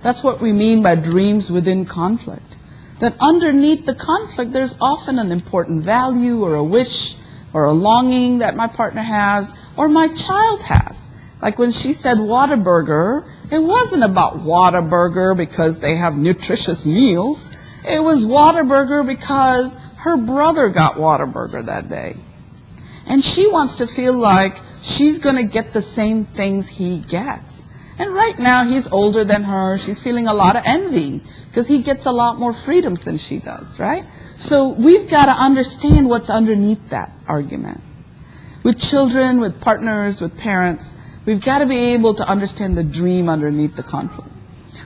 That's what we mean by dreams within conflict. That underneath the conflict, there's often an important value or a wish or a longing that my partner has or my child has. Like when she said Whataburger, it wasn't about Whataburger because they have nutritious meals. It was Whataburger because her brother got Whataburger that day. And she wants to feel like she's going to get the same things he gets. And right now, he's older than her. She's feeling a lot of envy because he gets a lot more freedoms than she does, right? So we've got to understand what's underneath that argument. With children, with partners, with parents, we've got to be able to understand the dream underneath the conflict.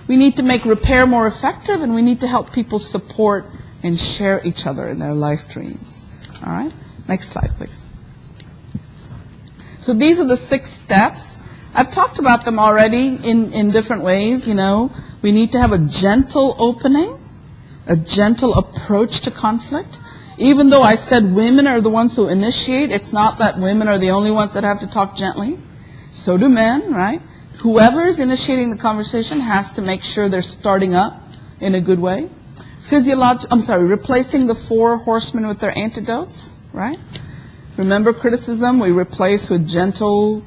We need to make repair more effective, and we need to help people support and share each other in their life dreams. All right? Next slide, please. So these are the 6 steps. I've talked about them already in different ways, you know. We need to have a gentle opening, a gentle approach to conflict. Even though I said women are the ones who initiate, it's not that women are the only ones that have to talk gently. So do men, right? Whoever's initiating the conversation has to make sure they're starting up in a good way. Replacing the 4 horsemen with their antidotes, right? Remember criticism, we replace with gentle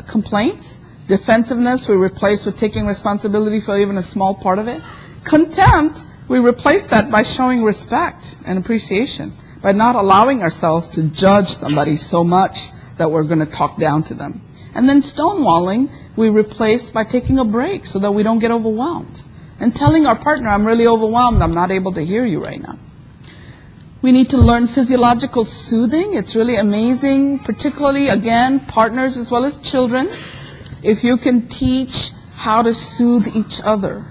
complaints. Defensiveness, we replace with taking responsibility for even a small part of it. Contempt, we replace that by showing respect and appreciation, by not allowing ourselves to judge somebody so much that we're going to talk down to them. And then stonewalling, we replace by taking a break so that we don't get overwhelmed. And telling our partner, I'm really overwhelmed, I'm not able to hear you right now. We need to learn physiological soothing. It's really amazing, particularly, again, partners as well as children, if you can teach how to soothe each other.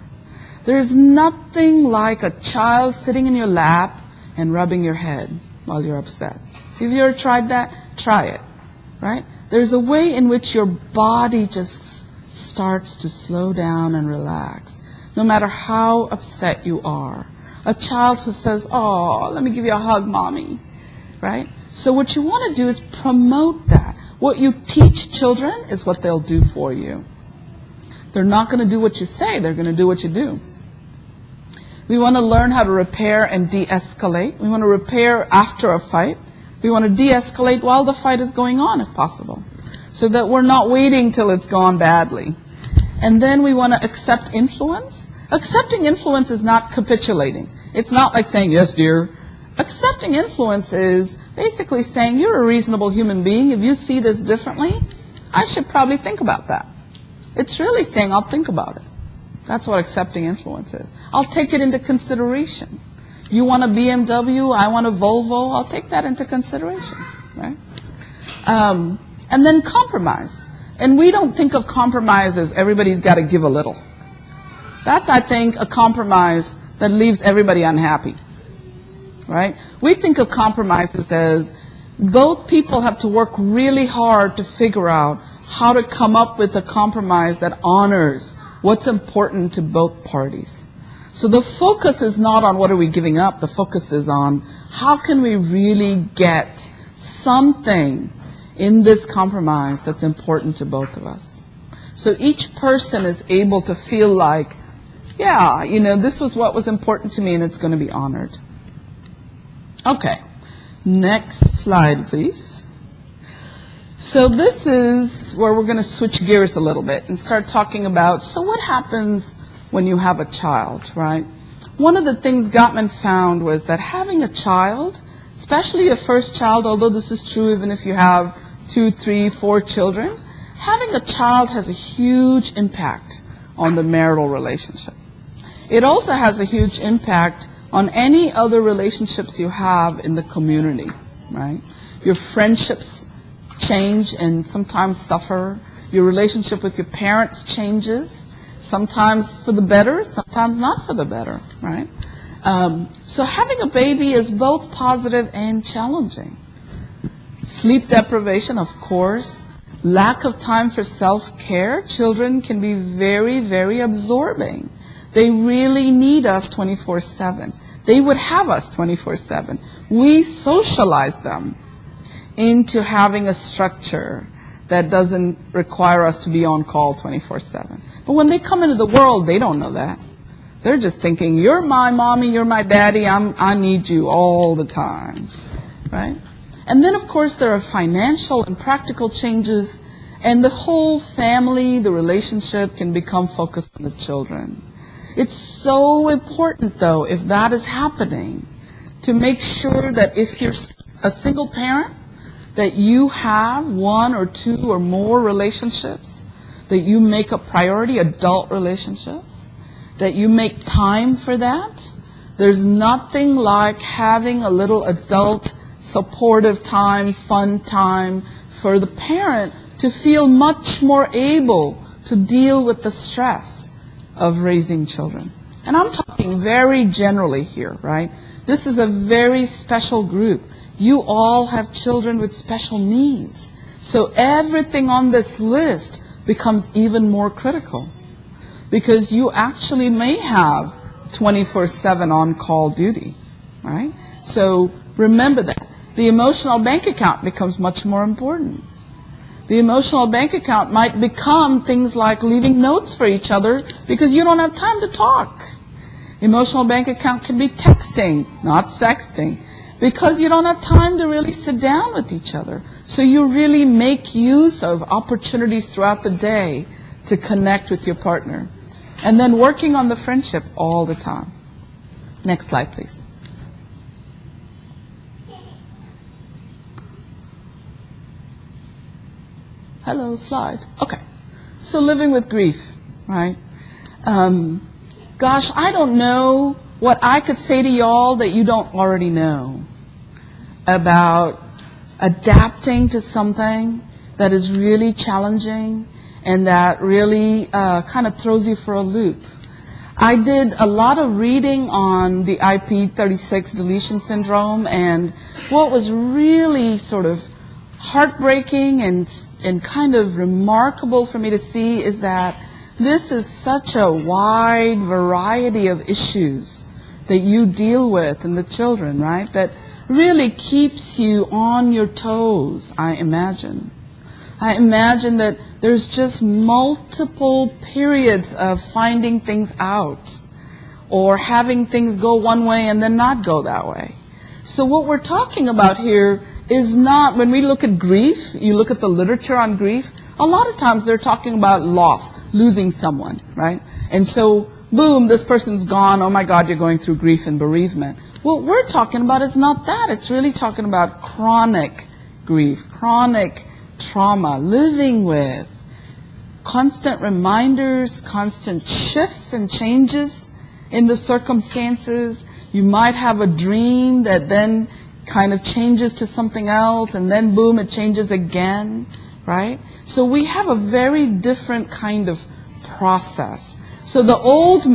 There's nothing like a child sitting in your lap and rubbing your head while you're upset. Have you ever tried that? Try it, right? There's a way in which your body just starts to slow down and relax, no matter how upset you are. A child who says, oh, let me give you a hug, mommy, right? So what you want to do is promote that. What you teach children is what they'll do for you. They're not going to do what you say, they're going to do what you do. We want to learn how to repair and de-escalate. We want to repair after a fight. We want to de-escalate while the fight is going on, if possible, so that we're not waiting till it's gone badly. And then we want to accept influence. Accepting influence is not capitulating. It's not like saying, yes, dear. Accepting influence is basically saying, you're a reasonable human being. If you see this differently, I should probably think about that. It's really saying, I'll think about it. That's what accepting influence is. I'll take it into consideration. You want a BMW, I want a Volvo, I'll take that into consideration, right? And then compromise. And we don't think of compromise as everybody's got to give a little. That's, I think, a compromise that leaves everybody unhappy, right? We think of compromises as both people have to work really hard to figure out how to come up with a compromise that honors what's important to both parties. So the focus is not on what are we giving up, the focus is on how can we really get something in this compromise that's important to both of us. So each person is able to feel like, yeah, you know, this was what was important to me and it's going to be honored. Okay, next slide, please. So this is where we're going to switch gears a little bit and start talking about, so what happens when you have a child, right? One of the things Gottman found was that having a child, especially a first child, although this is true even if you have 2, 3, 4 children, having a child has a huge impact on the marital relationship. It also has a huge impact on any other relationships you have in the community, right? Your friendships change and sometimes suffer. Your relationship with your parents changes, sometimes for the better, sometimes not for the better, right? So having a baby is both positive and challenging. Sleep deprivation, of course. Lack of time for self-care. Children can be very, very absorbing. They really need us 24/7. They would have us 24/7. We socialize them into having a structure that doesn't require us to be on call 24/7. But when they come into the world, they don't know that. They're just thinking, you're my mommy, you're my daddy, I need you all the time, right? And then, of course, there are financial and practical changes, and the whole family, the relationship can become focused on the children. It's so important, though, if that is happening, to make sure that if you're a single parent, that you have one or two or more relationships, that you make a priority, adult relationships, that you make time for that. There's nothing like having a little adult supportive time, fun time for the parent to feel much more able to deal with the stress of raising children. And I'm talking very generally here, right? This is a very special group. You all have children with special needs. So everything on this list becomes even more critical, because you actually may have 24/7 on-call duty, right? So remember that. The emotional bank account becomes much more important. The emotional bank account might become things like leaving notes for each other because you don't have time to talk. Emotional bank account can be texting, not sexting, because you don't have time to really sit down with each other. So you really make use of opportunities throughout the day to connect with your partner. And then working on the friendship all the time. Next slide, please. Hello, slide. Okay. So living with grief, right? Gosh, I don't know what I could say to y'all that you don't already know about adapting to something that is really challenging and that really kind of throws you for a loop. I did a lot of reading on the 1p36 deletion syndrome, and what was really sort of heartbreaking and kind of remarkable for me to see is that this is such a wide variety of issues that you deal with in the children, right? That really keeps you on your toes, I imagine. I imagine that there's just multiple periods of finding things out or having things go one way and then not go that way. So what we're talking about here is not, when we look at grief, you look at the literature on grief, a lot of times they're talking about loss, losing someone, right? And so, boom, this person's gone, oh my God, you're going through grief and bereavement. What we're talking about is not that. It's really talking about chronic grief, chronic trauma, living with constant reminders, constant shifts and changes in the circumstances. You might have a dream that then kind of changes to something else, and then boom, it changes again, right? So we have a very different kind of process. So the old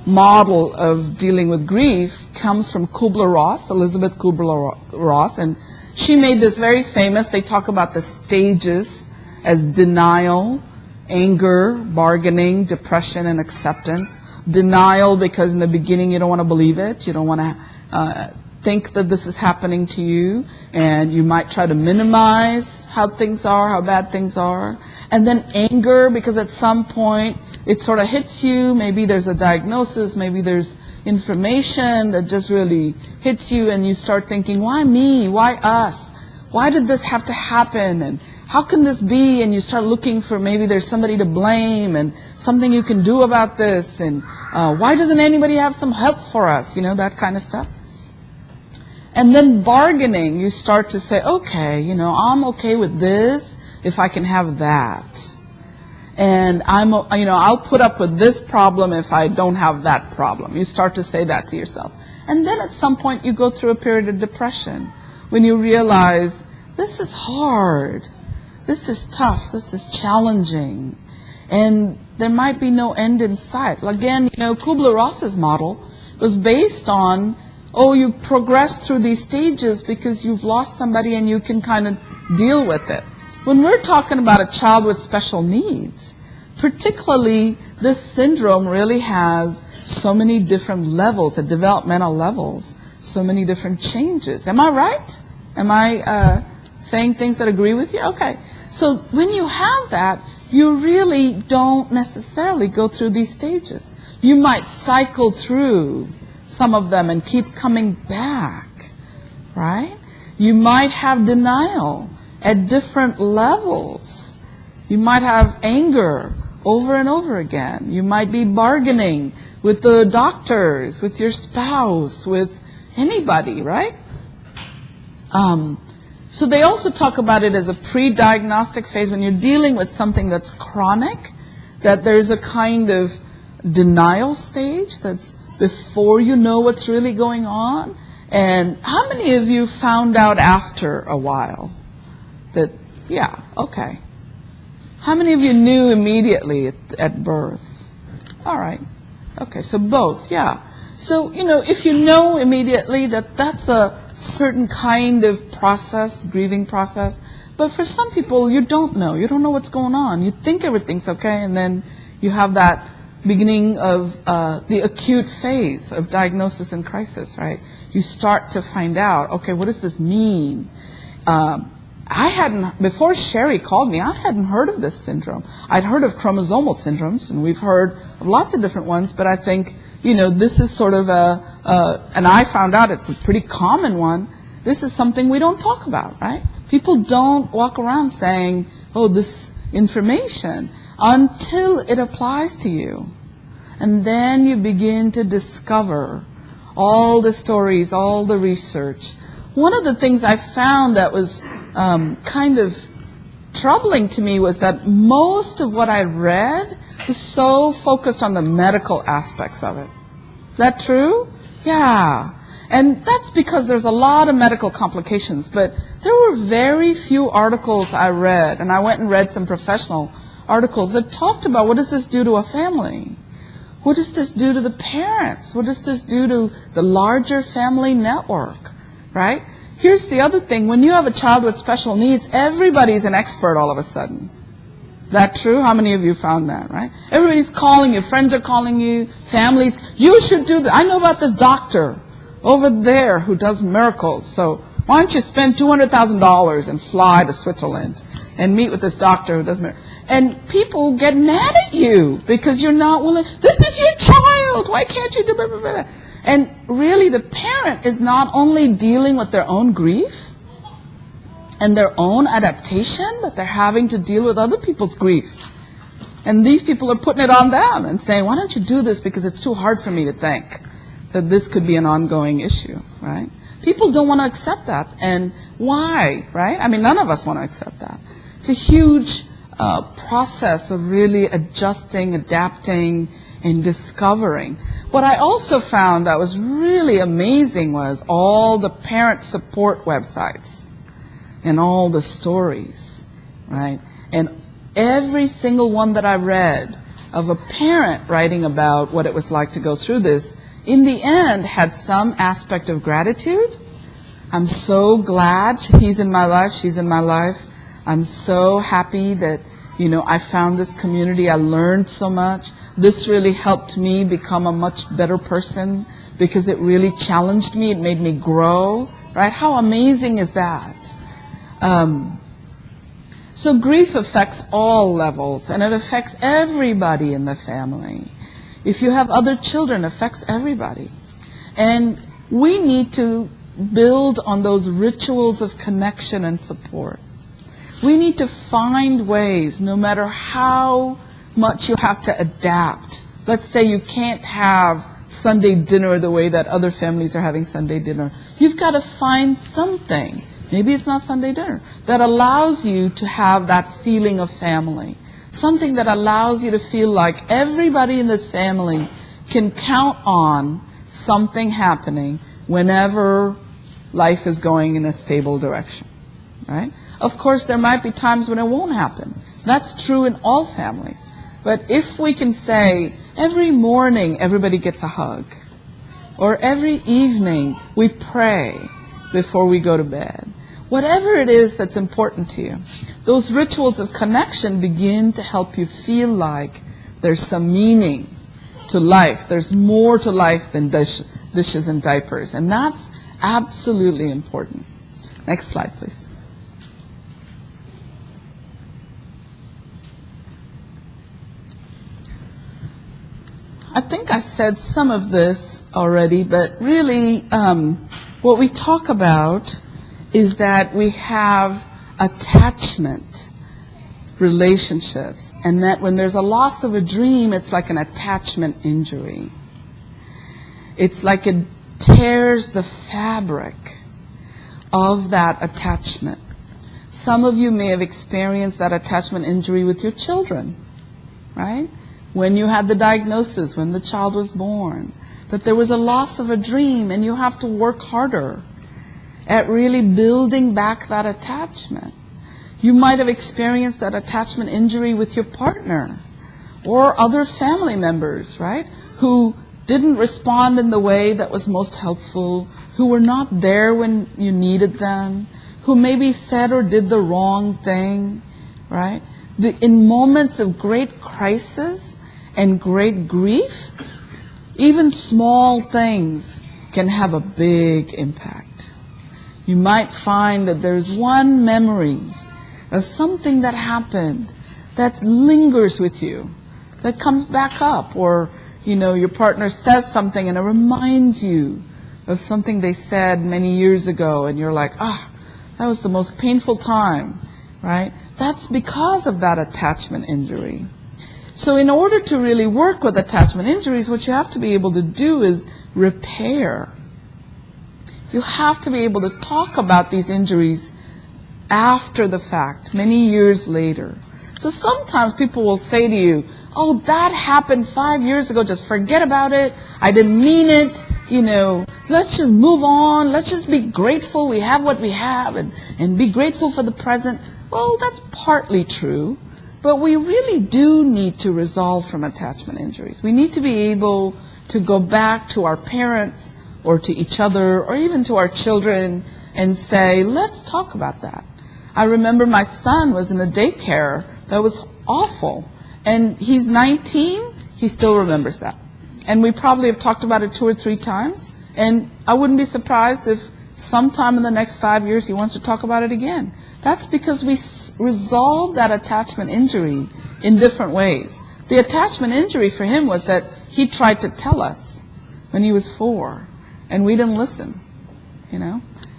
model of dealing with grief comes from Kubler-Ross, Elizabeth Kubler-Ross, and she made this very famous. They talk about the stages as denial, anger, bargaining, depression, and acceptance. Denial, because in the beginning you don't want to believe it. You don't want to think that this is happening to you, and you might try to minimize how things are, how bad things are. And then anger, because at some point it sort of hits you. Maybe there's a diagnosis, maybe there's information that just really hits you, and you start thinking, why me? Why us? Why did this have to happen? And how can this be? And you start looking for, maybe there's somebody to blame and something you can do about this. And why doesn't anybody have some help for us? You know, that kind of stuff. And then bargaining, you start to say, okay, you know, I'm okay with this if I can have that. And I'll put up with this problem if I don't have that problem. You start to say that to yourself. And then at some point you go through a period of depression when you realize this is hard. This is tough. This is challenging. And there might be no end in sight. Again, Kubler-Ross's model was based on, you progress through these stages because you've lost somebody and you can kind of deal with it. When we're talking about a child with special needs, particularly this syndrome really has so many different levels, at developmental levels, so many different changes. Am I right? Am I saying things that agree with you? Okay. So when you have that, you really don't necessarily go through these stages. You might cycle through some of them and keep coming back, right? You might have denial at different levels. You might have anger over and over again. You might be bargaining with the doctors, with your spouse, with anybody, right? So they also talk about it as a pre-diagnostic phase when you're dealing with something that's chronic, that there's a kind of denial stage that's before you know what's really going on. And how many of you found out after a while that, yeah, okay. How many of you knew immediately at birth? All right. Okay, so both, yeah. So, if you know immediately that that's a certain kind of process, grieving process, but for some people you don't know. You don't know what's going on. You think everything's okay, and then you have that beginning of the acute phase of diagnosis and crisis, right? You start to find out, okay, what does this mean? I hadn't, before Sherry called me, I hadn't heard of this syndrome. I'd heard of chromosomal syndromes, and we've heard of lots of different ones, but I think, this is sort of and I found out it's a pretty common one. This is something we don't talk about, right? People don't walk around saying, this information, until it applies to you. And then you begin to discover all the stories, all the research. One of the things I found that was kind of troubling to me was that most of what I read was so focused on the medical aspects of it. That true? Yeah. And that's because there's a lot of medical complications, but there were very few articles I read, and I went and read some professional articles that talked about what does this do to a family? What does this do to the parents? What does this do to the larger family network, right? Here's the other thing. When you have a child with special needs, everybody's an expert all of a sudden. That true? How many of you found that, right? Everybody's calling you. Friends are calling you. Families. You should do that. I know about this doctor over there who does miracles. So why don't you spend $200,000 and fly to Switzerland and meet with this doctor who does miracles? And people get mad at you because you're not willing. This is your child. Why can't you do blah, blah, blah? And really the parent is not only dealing with their own grief and their own adaptation, but they're having to deal with other people's grief. And these people are putting it on them and saying, why don't you do this because it's too hard for me to think that this could be an ongoing issue, right? People don't want to accept that. And why, right? I mean, none of us want to accept that. It's a huge process of really adjusting, adapting, and discovering. What I also found that was really amazing was all the parent support websites and all the stories, right? And every single one that I read of a parent writing about what it was like to go through this, in the end had some aspect of gratitude. I'm so glad he's in my life, she's in my life. I'm so happy that, I found this community. I learned so much. This really helped me become a much better person because it really challenged me. It made me grow, right? How amazing is that? So grief affects all levels, and it affects everybody in the family. If you have other children, it affects everybody. And we need to build on those rituals of connection and support. We need to find ways, no matter how much you have to adapt. Let's say you can't have Sunday dinner the way that other families are having Sunday dinner. You've got to find something, maybe it's not Sunday dinner, that allows you to have that feeling of family. Something that allows you to feel like everybody in this family can count on something happening whenever life is going in a stable direction, right? Of course, there might be times when it won't happen. That's true in all families. But if we can say, every morning everybody gets a hug, or every evening we pray before we go to bed, whatever it is that's important to you, those rituals of connection begin to help you feel like there's some meaning to life. There's more to life than dishes and diapers. And that's absolutely important. Next slide, please. I think I said some of this already, but really what we talk about is that we have attachment relationships, and that when there's a loss of a dream, it's like an attachment injury. It's like it tears the fabric of that attachment. Some of you may have experienced that attachment injury with your children, right? When you had the diagnosis, when the child was born, that there was a loss of a dream, and you have to work harder at really building back that attachment. You might have experienced that attachment injury with your partner or other family members, right, who didn't respond in the way that was most helpful, who were not there when you needed them, who maybe said or did the wrong thing, right? In moments of great crisis and great grief, even small things can have a big impact. You might find that there's one memory of something that happened that lingers with you, that comes back up, or your partner says something and it reminds you of something they said many years ago, and you're like, that was the most painful time, right? That's because of that attachment injury. So in order to really work with attachment injuries, what you have to be able to do is repair. You have to be able to talk about these injuries after the fact, many years later. So sometimes people will say to you, that happened 5 years ago, just forget about it, I didn't mean it, let's just move on, let's just be grateful we have what we have, and be grateful for the present. Well, that's partly true, but we really do need to resolve from attachment injuries. We need to be able to go back to our parents or to each other or even to our children and say, let's talk about that. I remember my son was in a daycare that was awful, and he's 19, he still remembers that. And we probably have talked about it 2 or 3 times, and I wouldn't be surprised if sometime in the next 5 years he wants to talk about it again. That's because we resolved that attachment injury in different ways. The attachment injury for him was that he tried to tell us when he was 4, and we didn't listen,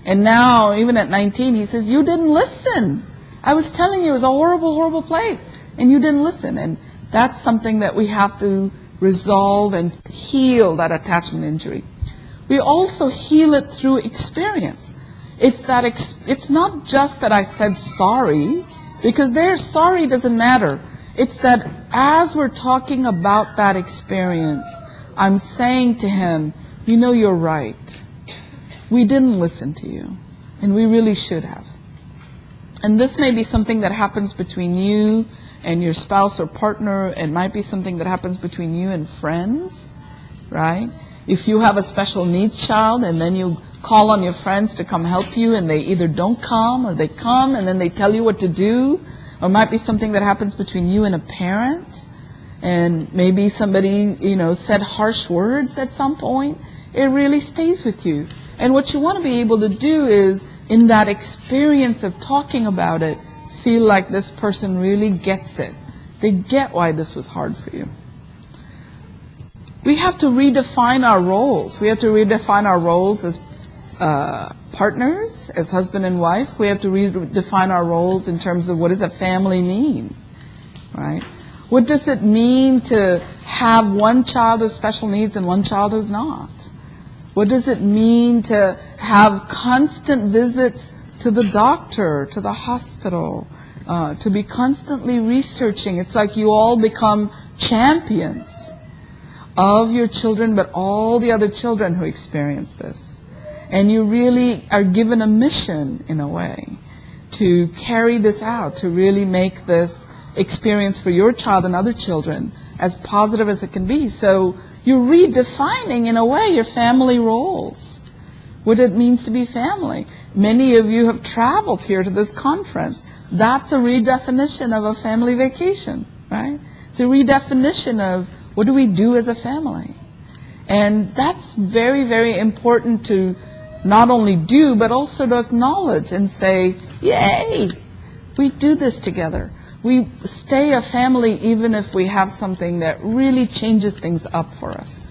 And now, even at 19, he says, you didn't listen. I was telling you it was a horrible, horrible place, and you didn't listen. And that's something that we have to resolve and heal, that attachment injury. We also heal it through experience. It's not just that I said sorry, because their sorry doesn't matter. It's that as we're talking about that experience, I'm saying to him, you're right. We didn't listen to you, and we really should have. And this may be something that happens between you and your spouse or partner. It might be something that happens between you and friends, right? If you have a special needs child and then you call on your friends to come help you, and they either don't come or they come and then they tell you what to do, or it might be something that happens between you and a parent, and maybe somebody, said harsh words at some point. It really stays with you. And what you want to be able to do is, in that experience of talking about it, feel like this person really gets it. They get why this was hard for you. We have to redefine our roles. We have to redefine our roles as partners, as husband and wife. We have to redefine our roles in terms of what does a family mean, right? What does it mean to have one child with special needs and one child who's not? What does it mean to have constant visits to the doctor, to the hospital, to be constantly researching? It's like you all become champions of your children, but all the other children who experience this. And you really are given a mission, in a way, to carry this out, to really make this experience for your child and other children as positive as it can be. So you're redefining, in a way, your family roles, what it means to be family. Many of you have traveled here to this conference. That's a redefinition of a family vacation, right? It's a redefinition of what do we do as a family. And that's very, very important to not only do, but also to acknowledge and say, yay, we do this together. We stay a family even if we have something that really changes things up for us.